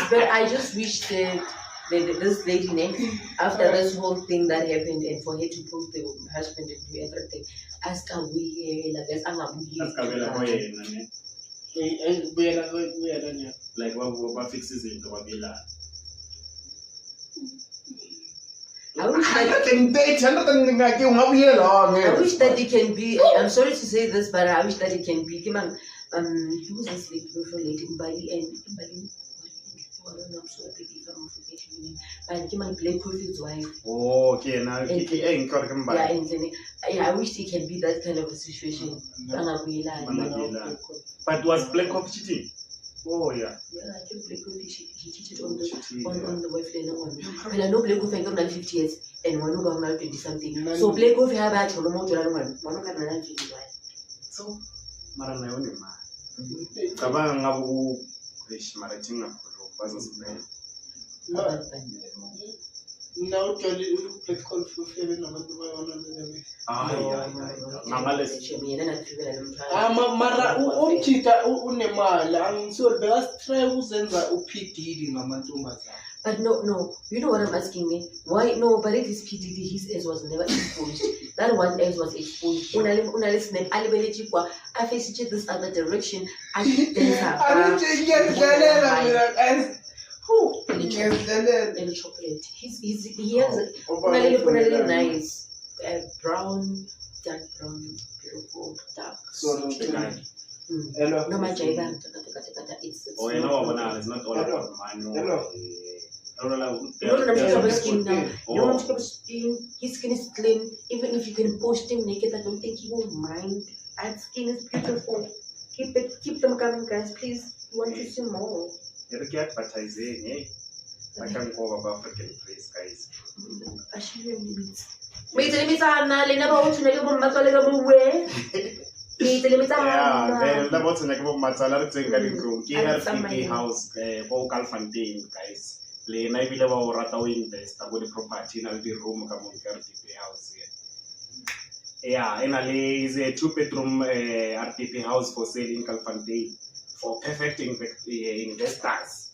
But I just wish that this lady name after this whole thing that happened and for her to post the husband and do everything ask her like what fixes it to be like. I wish that it can be. I'm sorry to say this, but I wish that it can be. Who was this beautiful lady in Bali and Bali? I don't know. I'm sorry if I'm forgetting the name. But Kimang Blake Coffee's wife. Oh, okay. Now, I wish it can be that kind of a situation. But was Black Coffee cheating? Oh yeah. Yeah, I think Black Coffee he cheated on the wife later on. And I know Black Coffee got 50 years and one got married 20 something. So Black Coffee have had one more to one got 50. So, mara na yone ma. Kabanga ngabu mara tinga kholo baza sibele. Now tell you let's call for favor nabantu bayona mara umjita unemali angisol bekasitry ukuzenza uPDD ngamantombazana. But no, you know what I'm asking me? Why no? But it is PDD. His ass was never exposed. That one ass was exposed. Unale snap. Alibele kwa. I faced it this other direction. I did and chocolate. He has a nice brown, dark brown, beautiful dark. Hello. No matter it's Oh, you know what? It's not all about money. Hello. You don't have to cover skin now. You don't have to cover skin. His skin is clean. Even if you can post him naked, I don't think he will mind. And skin is beautiful. Keep them coming, guys. Please. We want to see more. You're advertising, eh? I can't go about African place, guys. Actually, Mitzana, Lena, about to make a matter way. Yeah, then about to make a matter thing KRTP house, vocal fontaine, guys. Le na ibile ba o rata o invest go the property na the room ka mo RTP house yeah ena le is a 2-bedroom RTP house for sale in Calfontaine for perfect investors.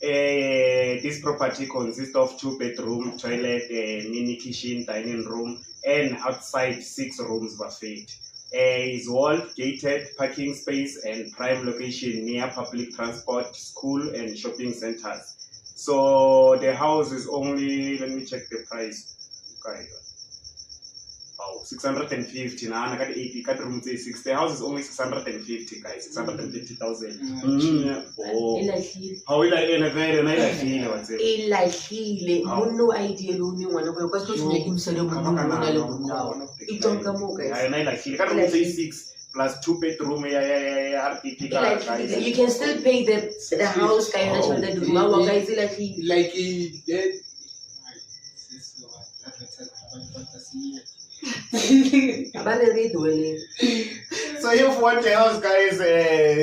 This property consists of 2-bedroom, toilet, mini kitchen, dining room, and outside 6 rooms buffet. Is wall gated parking space and prime location near public transport, school, and shopping centers. So the house is only, let me check the price. Okay. Wow, 650. Now I got 80. Got room 6. The house is only 650, guys. 650,000. Oh. How will I end a very nice feel? What's it? No idea. Because to make him sell it don't come over. I like it. Got room 6 plus 2-bedroom. You can still pay the house kind of Like So if you want the house, guys,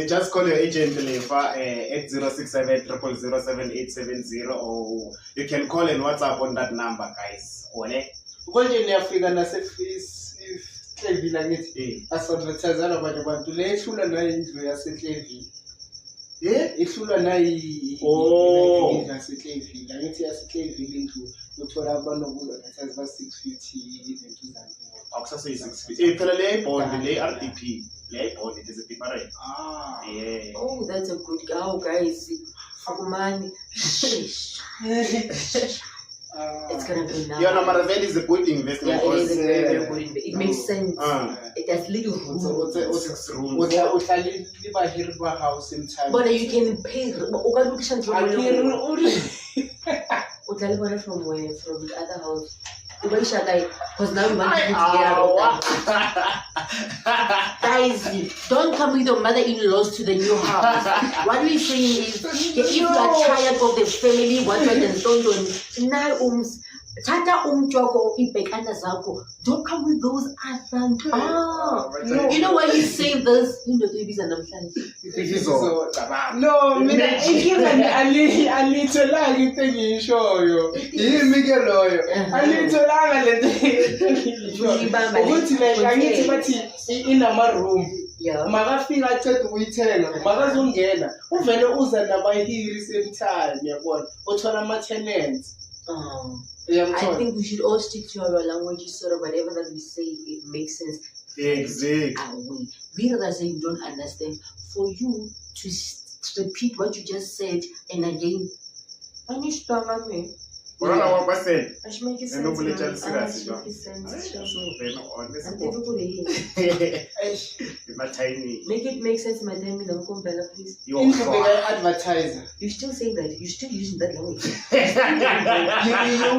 just call your agent Lefa 8067 0007870, or you can call and WhatsApp on that number, guys. konje niyafika naseCleville angithi asadvertise abantu le ethula nayo indlu yaseCleville ihlulwa nayi yaseCleville angithi yaseCleville indlu uthola abantu bokuadvertise ba 650 izinto zami akusase 650 phela le bond le RTP le bond it is a different yeah. Oh, that's a good guys. Money. It's gonna be nice. Yeah, no, but that is a good investment. Yeah, it is a very, very good investment. It makes sense. It has little room. 6 rooms. House in time. But you can pay. From where? From the other house. Because now we want to get out of that. Guys, don't come with your mother-in-laws to the new house. What we're saying is, if you are tired of the family, what you can now Tata umjoko ibekana zako. Don't come with those asant. You know why he's saying this? You know, babies and no, mina alitholanga into engiyishoyo. Yimi ke loyo. Alitholanga lento engiyishoyo. Ukuthi le angithi bathi inama room. Makafika acede ukuyithenga, makazongena. Uvele uza namahiri same time, yabona. Uthola ama tenants. I think we should all stick to our languages, sort of whatever that we say, it makes sense. Exactly. We rather say you don't understand. For you to repeat what you just said and again, I need to talk me. What said? I should make it sense. Make it make sense, my time in Uncle Bella, please. You advertiser. You still say that. You're still using that language.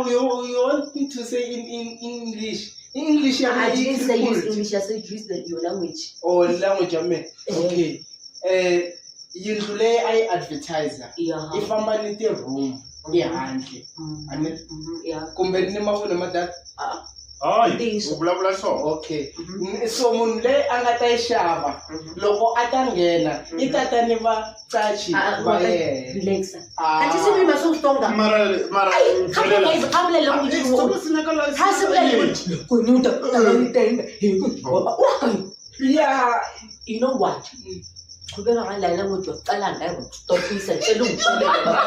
you want me to say in English? English, I didn't say use English. I said use your language. Oh, language, I mean. Okay. Usually I advertiser. If I'm in the room. Yeah, kumbe ni mavona madata ubula so okay so munhu le anga ta yixava loko a ta nghena I tata ni va cachi va yena relaxa kanti simi masonga mara kamle language hasibule kunuta yeah, you know what? Kubeka ngale language yokuqala ngayo stopisa tshela ungixolele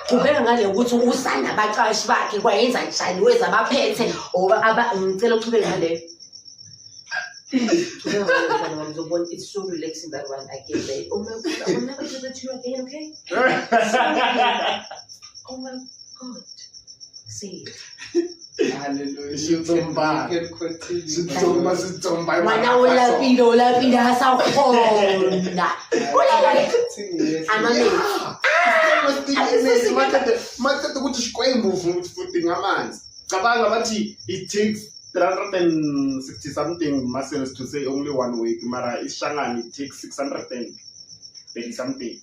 kubeka ngale ukuthi usana abaqashi bakhe kwayenza njani weza baphethe oba ngicela uqhubeke ngale it's so relaxing that one I get that. Oh my god, I will never do that to you again, okay? Oh my god, say it. Hallelujah. Shitsomba. You can continue. Shitsomba. Ngwana o lapile ha sa kgona. Mathatha ukuthi sikwembu futhi ngamanzi. Cabanga bathi it takes 360 something muscles to say only 1 week. Mara ishangani it takes 630 something.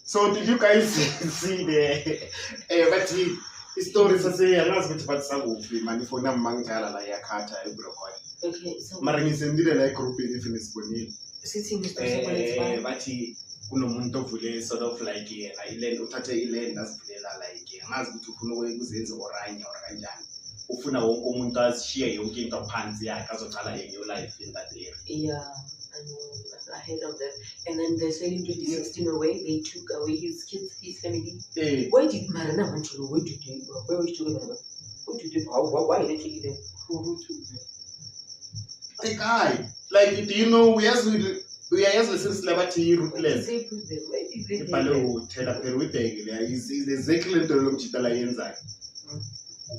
So did you guys see the but story sase angazi ukuthi bathi sakuphi mani fona mangala la yakhatha eBrokoli. Okay, so Mara ngisendile la group even isibonile. sitting is also Bathi kunomuntu ovule sort of like yena iland uthathe iland asivulela like angazi ukuthi ufuna ukuzenza oranye or kanjani. Ufuna wonke umuntu azishiye yonke into phansi yakhe azocala a new life in that area. yeah, I know, I heard of that. And then they said in 2016 away, they took away his kids, his family. Why did Marana want to know? Where did they go? Where was together? Who did they go? Why they taking them? Who took them? The guy, like, do you know we are since Labati ruthless. They put them. Where did they take Palo tell a perwiteg is exactly the look chitala yenza.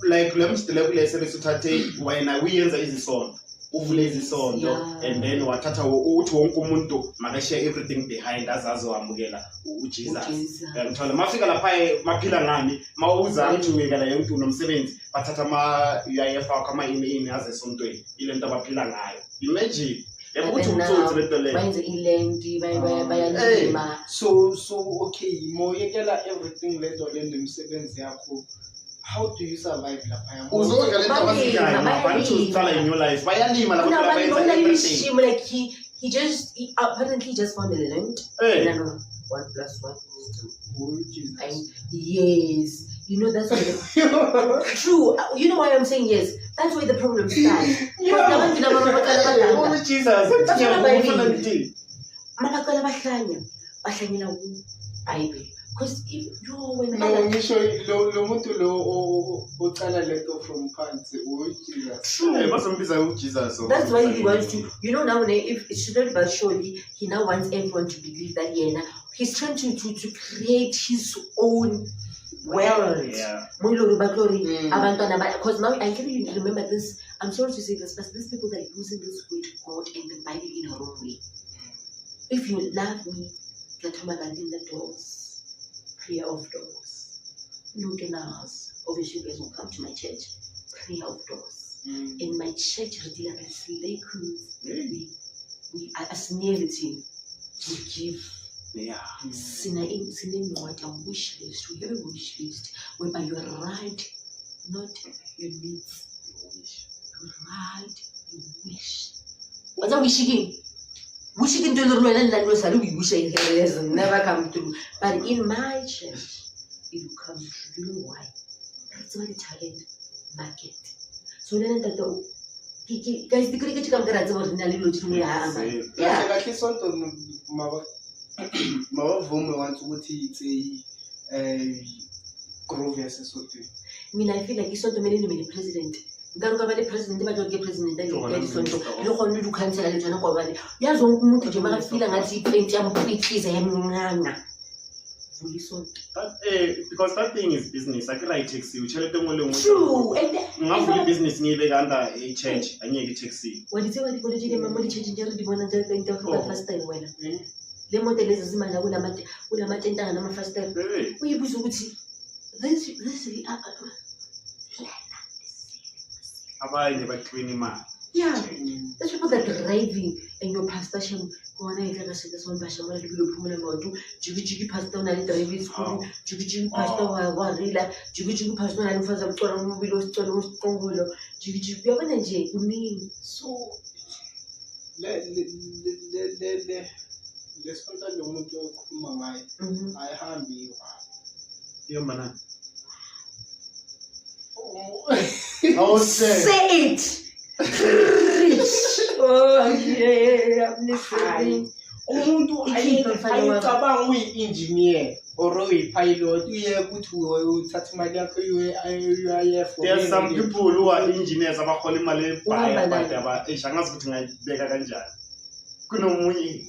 Like lemst level esesutate when we yenza izisonto. Uvule izisonto and then wathatha uthi wonke umuntu makashiya everything behind azazoamukela uJesus. Ngithola mafika lapha maphila ngani mawuza ukuthi uyekela yonke unomsebenzi bathatha ama UIF akho ama ini azesontweni ile nto abaphila ngayo. Imagine yakuthi umtsotsi lento le. Bayenza ilendi bayalima. So okay, moyekela everything lento le nemsebenzi yakho. How do you survive lapha? Uzokela lento abasikayo abantu uqala in your life bayalima la bantu bayenza like he apparently just found a land. No, 1 + 1 is 2. And yes, you know that's why true. You know why I'm saying yes. That's why the problem starts. Oh Jesus, Mabakala bahlanya Bible. Because if you when no, ngisho lo muntu lo uqala lento from phansi uJesus. True, bazombiza uJesus. That's why he wants to, you know, now if it's not but surely he now wants everyone to believe that he's trying to create his own world. Yeah. Because now I can't even remember this. I'm sorry to say this, but these people that are using this word God and the Bible in a wrong way. If you love me, in the doors. Prayer of doors. Look in ours. Obviously, you guys will come to my church. Prayer of doors. In my church, we as nearity, we give. Yeah. Sinner what a wish list. We have a wish list whereby you write not your needs. You write your wish. What's a wishing? Wishing to the and that was a wish has never come through. But in my church, it will come true. You know why? That's why the talent market. So then that guys, the cricket come to the yeah. Mawavumi want ukuthi it's a Grovius esotho. Mina I feel like isonto mele le president. Ngaruka ba le president ba tloke president a le isonto. Le gone du cancela le jana kwa bale. Yazi wonke umuntu nje makafila ngathi ipaint yami prethize yamncanga. But because that thing is business, I can write taxi, which I don't want to true. And business ngibe under a change, angeke taxi. What is it what you do mama di change njalo di bona nje into for first time wena. Le model ezizimana kulamatenta ngama first time. Uyibuza ukuthi this abanye baclean imali. Yeah, there's people that are driving and your pastor sham go na eka se this one pastor wa dilo phumela maoto jigi pastor na le driving school jigi pastor wa rila jigi pastor na mfaza mtwana mobile sitolo msitongolo jigi yabona nje kuningi. So lesifunda lo muntu okhuluma ngaye ayihambi Yo mana. Say it. Oh yeah, I'm listening. Umuntu ayicabanga uyi-engineer or uyi-pilot uye ukuthi uthatha imali yakho UIF. There are some people who are engineers abahola imali ebhaya but angazi ukuthi ngayibeka kanjani. Kunomunye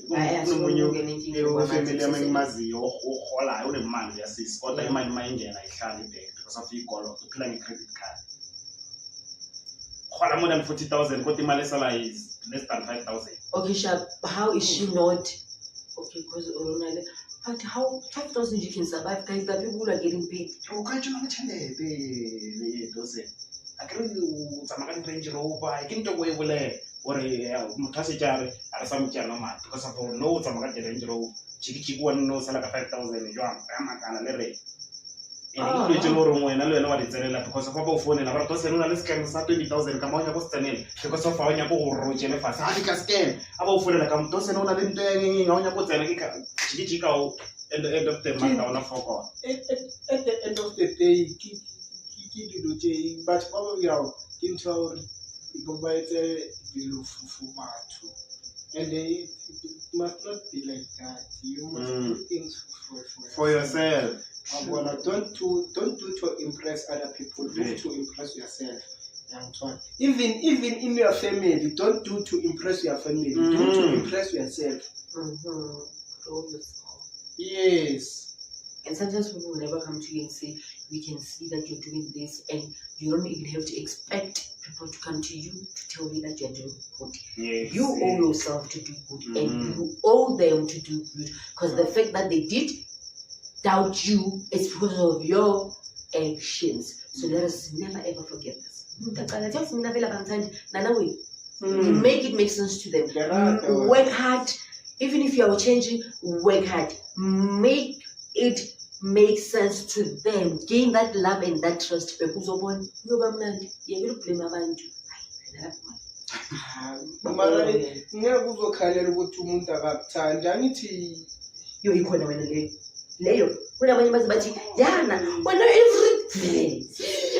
kunomunye wefamily yami engimaziyo oholayo unemali yasisi kodwa imali mayingena ihlala ibheke because of igolo uphila nge-credit card hola more than 40,000 kodwa imali esala is less than 5,000. Okay, Sharp, how is she not? Okay, because but how 5,000 you can survive, guys? That people are getting paid. Ukantsho nokuthembele doze. Akere utsamaka ni Range Rover, ke ntwe go e bole gore motho a setjare a re sa motjana no mati because of no utsamaka di Range Rover. Chiki wa no sala ka 5,000 jwang ya makana le re. Ene ke tlo re ngwena le wena wa ditsenela because of ba o phone la ba tlo sena le scam sa 20,000 ka monya go tsenela because of fa nya go go rojele fa sa ka scam aba o phone la ka motho sena ona le ntwe ngeng ga onya go tsena ke chiki ka at the end of the month I wanna forget. At the end of the day, but probably into and it must not be like that. You must do things for yourself. Don't do to impress other people. Do to impress yourself. Even in your family, don't do to impress your family. Do to impress yourself. Yes. And sometimes people will never come to you and say, we can see that you're doing this, and you don't even have to expect people to come to you to tell you that you're doing good. Yes, you owe yourself to do good, and you owe them to do good, because the fact that they did doubt you is because of your actions. So let us never ever forget this. Make it make sense to them. Work hard. Even if you are changing, work hard. Make it make sense to them. Gain that love and that trust. Because of one, you will blame abantu. Mara ngeke uzokhalela ukuthi umuntu akakuthandi angithi yo ikhona wena leyo kunabanye bathi yana wena every day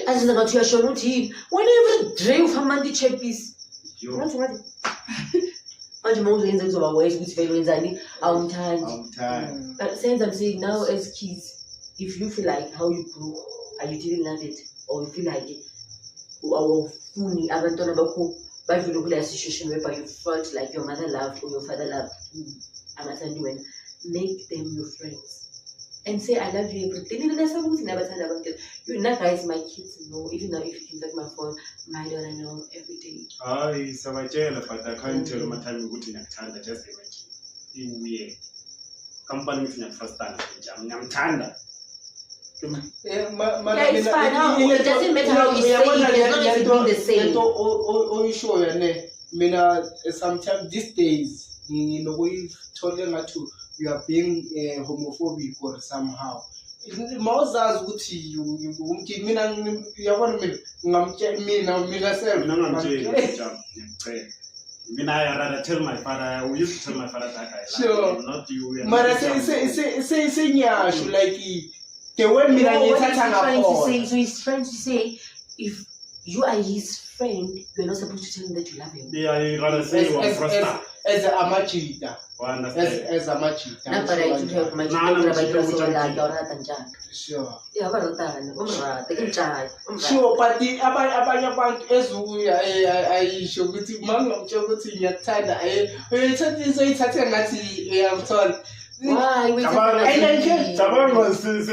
aziza ngathi uyashona uthi wena every day ufama ndi chepis ngathi ngathi manje mawuzenza kuzoba wise ukuthi vele wenzani awumthandi. But since I'm saying now as kids, if you feel like how you grew and you didn't love it, or you feel like awufuni abantwana bakho bavile kule situation whereby you felt like your mother loved or your father loved angathandi wena, make them your friends and say I love you everything. You know, guys, my kids know, even now if you can take my phone, my daughter know every day. Aye, sabajela, but I can't tell my time good in a time that just imagine. In weird company is not first time. I'm tanda. Yeah, it's fine. It doesn't matter how you say it, as long as it be the same. Oh, you sure, yeah, sometimes these days, you know, we've told them to. You are being homophobic or somehow. Mausa's good you mean I rather tell my father, we used to tell my father that I love him, not you. But I say, yeah, like the way so he's trying to say, if you are his friend, you're not supposed to tell him that you love him. Yeah, you rather say you are as a machita. As a machita. Not but I do have my sure. Yeah, sure, but the about as I show with you, Mama, Jogutin, your time. I am told. Why? Someone was since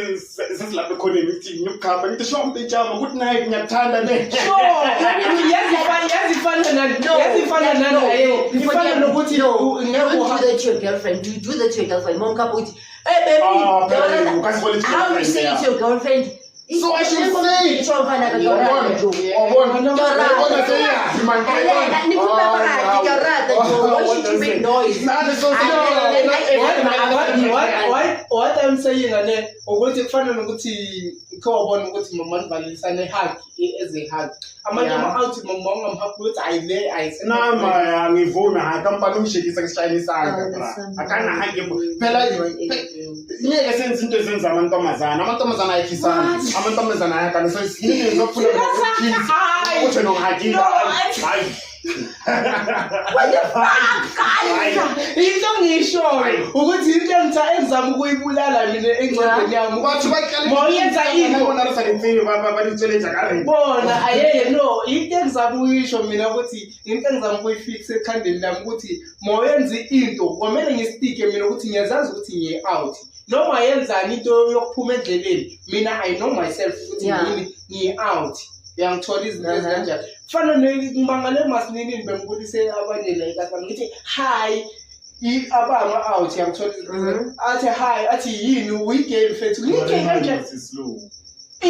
like the community, you come and the shop the jam, good night, your time. Sure, yes, to your girlfriend. You do that to your girlfriend. Mom, couple. Hey, baby. How you say it to your girlfriend? So I should say, what I'm saying, what if I don't go to call one with my mom, but it's a hug, as a hug. I'm out to my mom, I'm happy. I say, no, my phone, I can't punish it. It's a Chinese side. I can't hug you. Yeah, sense into sense. I'm Thomasan. I'm Thomasan. I'm Thomasan. I can say, it's not full of kids. What you know, I did. What the fuck, guys? into ngishoyo ukuthi into engizama ukuyibulala mina engcondweni yami Bathi baqala Moyenza into. Bona reference balitsheletha kare. bona ayeye no into engizama ukuyisho mina ukuthi into engizama ukuyifixa ekhandeni lami ukuthi moyenza into kwamele ngistike mina ukuthi ngiyazazi ukuthi ngiye out noma yenzani into yokuphuma endleleni mina I know myself ukuthi yini ngiye out yangithola izinto ezikanjalo kufana ngibangale masinini bengibulise abanye la ekasami ngithi hi abama out yangithola izinto athi hi athi yini uyigay mfethu ngigay kanjani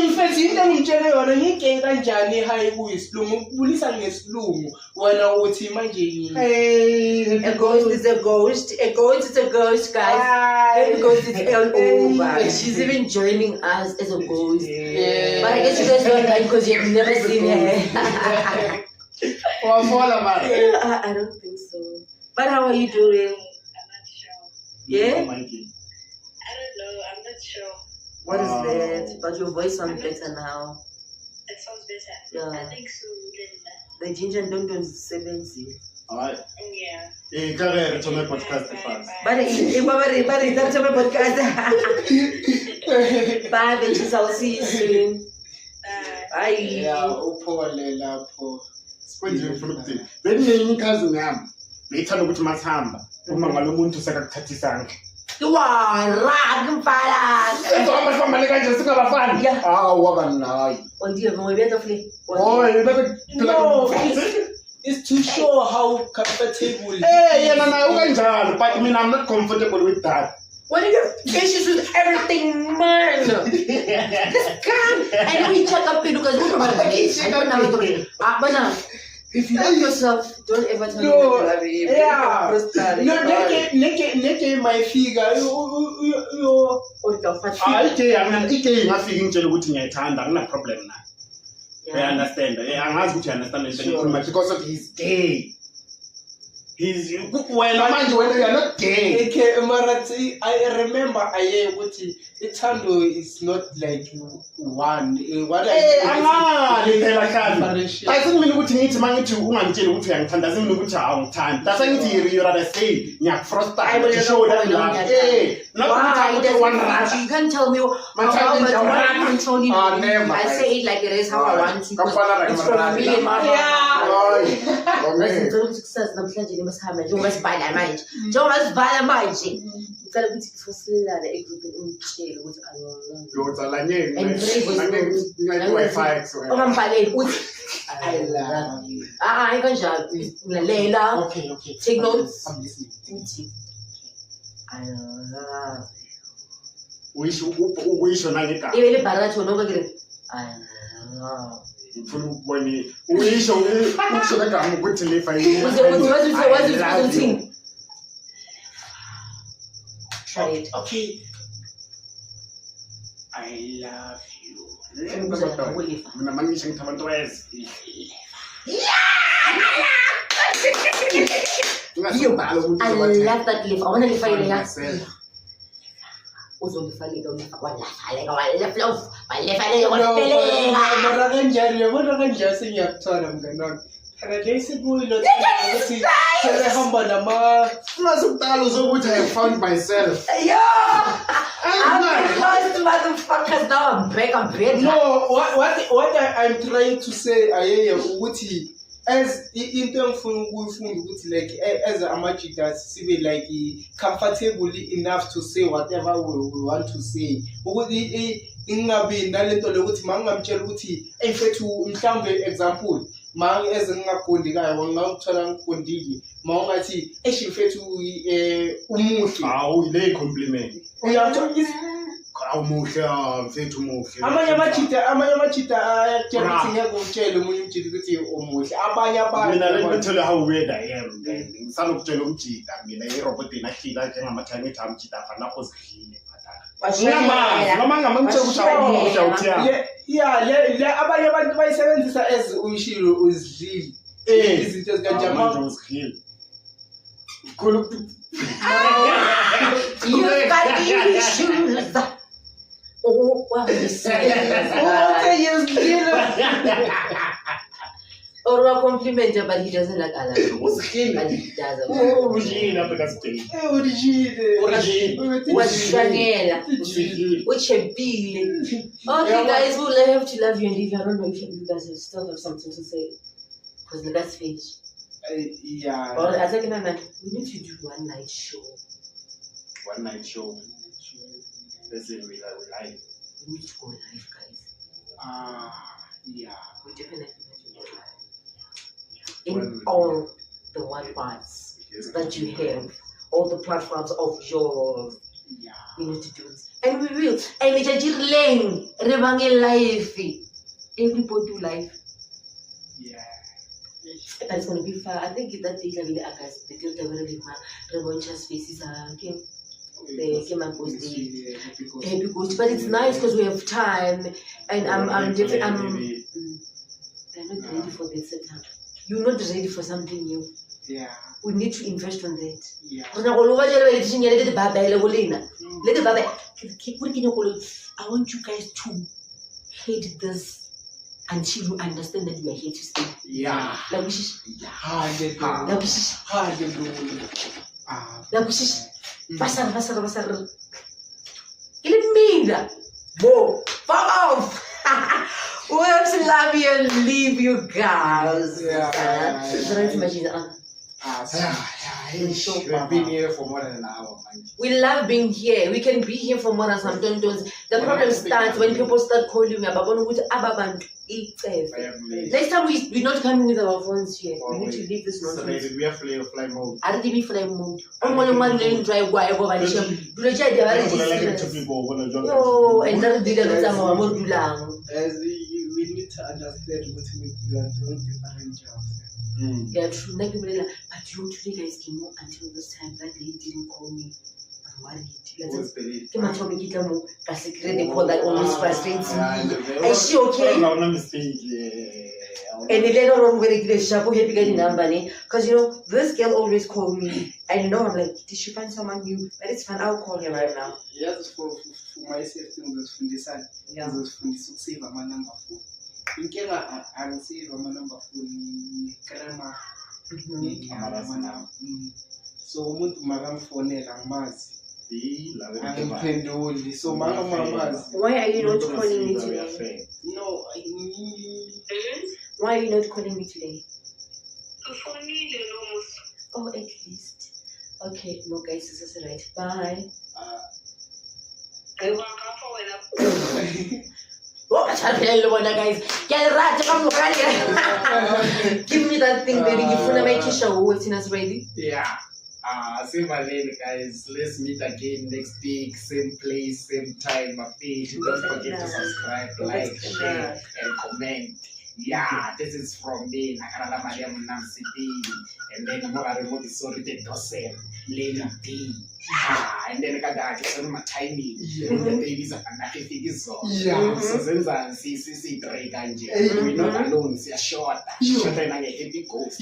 mfethu into engitshele yona ngigay kanjani hi kuyisilungu ukubulisa ngesilungu wena uthi manje yini A ghost is a ghost. A ghost is a ghost, guys. A ghost is all over. She's even joining us as a ghost. But I guess you guys don't like because you've never seen her. Wafola mara. I don't think so. But how are you doing? I'm not sure. Yeah? I don't know. I'm not sure. What is that? But your voice sounds better now. It sounds better. Yeah. I think so. The ginger don't do 70. Alright. Yeah. Kare to my podcast fans. But that's my podcast. Bye, bitches. I'll see you soon. Bye. ya uphole lapho Kwenje ngifuna ukuthini. Benginenye cousin yami. Beyithanda ukuthi masihamba uma ngalomuntu sekakuthatha isandla. Wow, fala. Ezohamba sihamba le kanje singabafani. Yeah. Waba nayi. On dit, on va flee. Hoy, bebe. no it's to show how comfortable Yena naye ukanjalo, but mina I'm not comfortable with that. What are your issues with everything, man? Just come and we check up because but now, if you love yourself, don't ever tell me No, you love me. yeah. no No, neke my figure yo Ike ngafika ngitshela ukuthi ngiyayithanda, akuna problem naye. I understand. Angazi ukuthi understand into engikhuluma because of his gay. He's wena manje wena you're not gay. okay marathi I remember aye ukuthi ithando is not like one what Angali phela hlali. differentiate. Ayisimini ukuthi ngithi mangithi ungangitsheli ukuthi uyangithanda, asimini ukuthi awungithandi. That's ngithi you rather say ngiyakufrosta I will to show that you love. Not why? ukuthi one rush. You can't tell me how much I want to control you. Never. I say it like it is how I want to. Kafana It's from me and my Yeah. Success namhlanje nimasihamba njengoba sibhala manje njengoba sibhala manje ngicela ukuthi kufosilelane egroupini ungitshele ukuthi Yodzalanye. and pray Wi-Fi. ongambhaleli uthi I love you hayi kanjalo lalela Okay. Take notes. I'm listening. uthi I love Uyisho nangegama. ibe libharathi noma ke I love Ngifuna ukubona uyisho usho kagama ukuthi le file. uthi try it Okay. I love you. Mina mangisho ngithi abantu bayazifihla. I love that leaf. I want to leave it here. Uzolifaleka walafaleka Mara kanjani yabona kanjani sengiyakuthola mngani wami. Phela lesibuyilo ukuthi sebehamba nama Ungazuqala uzokuthi I have found myself. I'm the first motherfuckers now. I'm back. I'm ready. No, what I'm trying to say ayeye ukuthi as into engifuna ukuyifunda ukuthi like as amajidas sibe like comfortable enough to say whatever we want to say ukuthi ingabi nalento lokuthi mangingamtshela ukuthi mfethu mhlambe example ma ezingaqondi kayo ngakuthola ngikondile ma ungathi mfethu umuhle Hawu ile compliment. uyathola Awumuhle mfethu umuhle. amanye amajida ayatshela ukuthi ngeke umtshele umunye umjidi ukuthi umuhle abanye Mina let me abantu tell you how weird I am. Ngisanokutshela umjida mina irobotini ahlika njengamathanga ethi amjida afana ozidlile phatana. Ngiyamazi noma ngamangitshela ukuthi awumuhle awuthiyanga. le abanye abantu bayisebenzisa as uyishilo uzidlile izinto ezikanjani Manje uzidlile. Khulu You got issues. Oh, what are you saying? uzidlile Or a compliment, but he doesn't like Allah. But he doesn't. Origin Africa State. What's Daniela? Which a bill. Okay, guys, we'll have to love you. And if I don't know if you guys still have something to say, because that's fake. Yeah. Or as I can imagine, we need to do one night show. One night show. Listen, we live. We need to go live, guys. Yeah. We definitely need to go live. In all the one parts that you have, all the platforms of yours, Yeah. we need to do it. And we will. And it's a lane, rebange life. Everybody do life. Yeah. But it's going to be fun. I think that day will be August. The girl that will be faces are came. They came and post the happy ghost. But it's nice because we have time, and I'm definitely they're not ready for that setup. You're not ready for something new. Yeah. We need to invest on that. Yeah. I want you guys to hate this until you understand that you are here to stay. Yeah. Like this. Pasar. Ilumina. Bo. Fuck off. We have to love you and leave you guys. We've been here for more than an hour, man. We love being here. We can be here for more than some tontos. The problem starts when people start calling me about next time we're not coming with our phones here. We need to leave this nonsense. We have fly mode. I didn't be fly mode. Only one lane drive whatever and another did As we need to understand what we are doing different jobs. Yeah, true. But you today guys came more until this time that they didn't call me. I'm worried. They call that always frustrates me. Is she okay? And later on, we're going to happy getting number because you know this girl always call me, and you know I'm like, did she find someone new? But it's fine. I'll call her right now. Yes, for myself, from the side. Yeah. From the save my number phone. In Kenya, I'll save my number phone. Karama. So umuntu makamfonela angimazi angiphenduli so makamazi. Why are you not calling me today? No, Why are you not calling me today? Oh, at least. Okay, no guys, this is right. Bye. Oh, I can't tell you guys. Get right, come on. Give me that thing, baby. If you make sure waiting us ready. Yeah. Same lane, guys. Let's meet again next week. Same place, same time. My page. Don't forget to subscribe, like, share, and comment. Yeah, this is from me, Nakarala Mariam Namsipi. And then Morari sorry the Dosem, Lady D. And then I got my timing. The babies are so. So since I see Drake and we're not alone, see a short and I get happy ghost.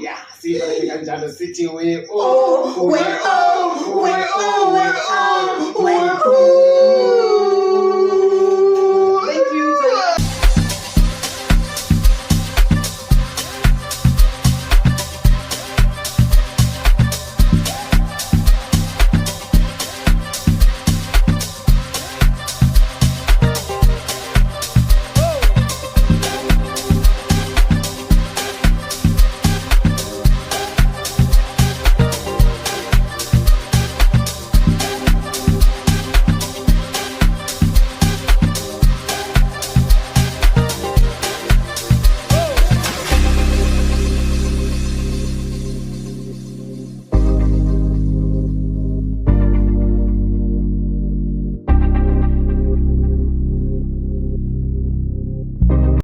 Yeah, see the city way. Oh, we're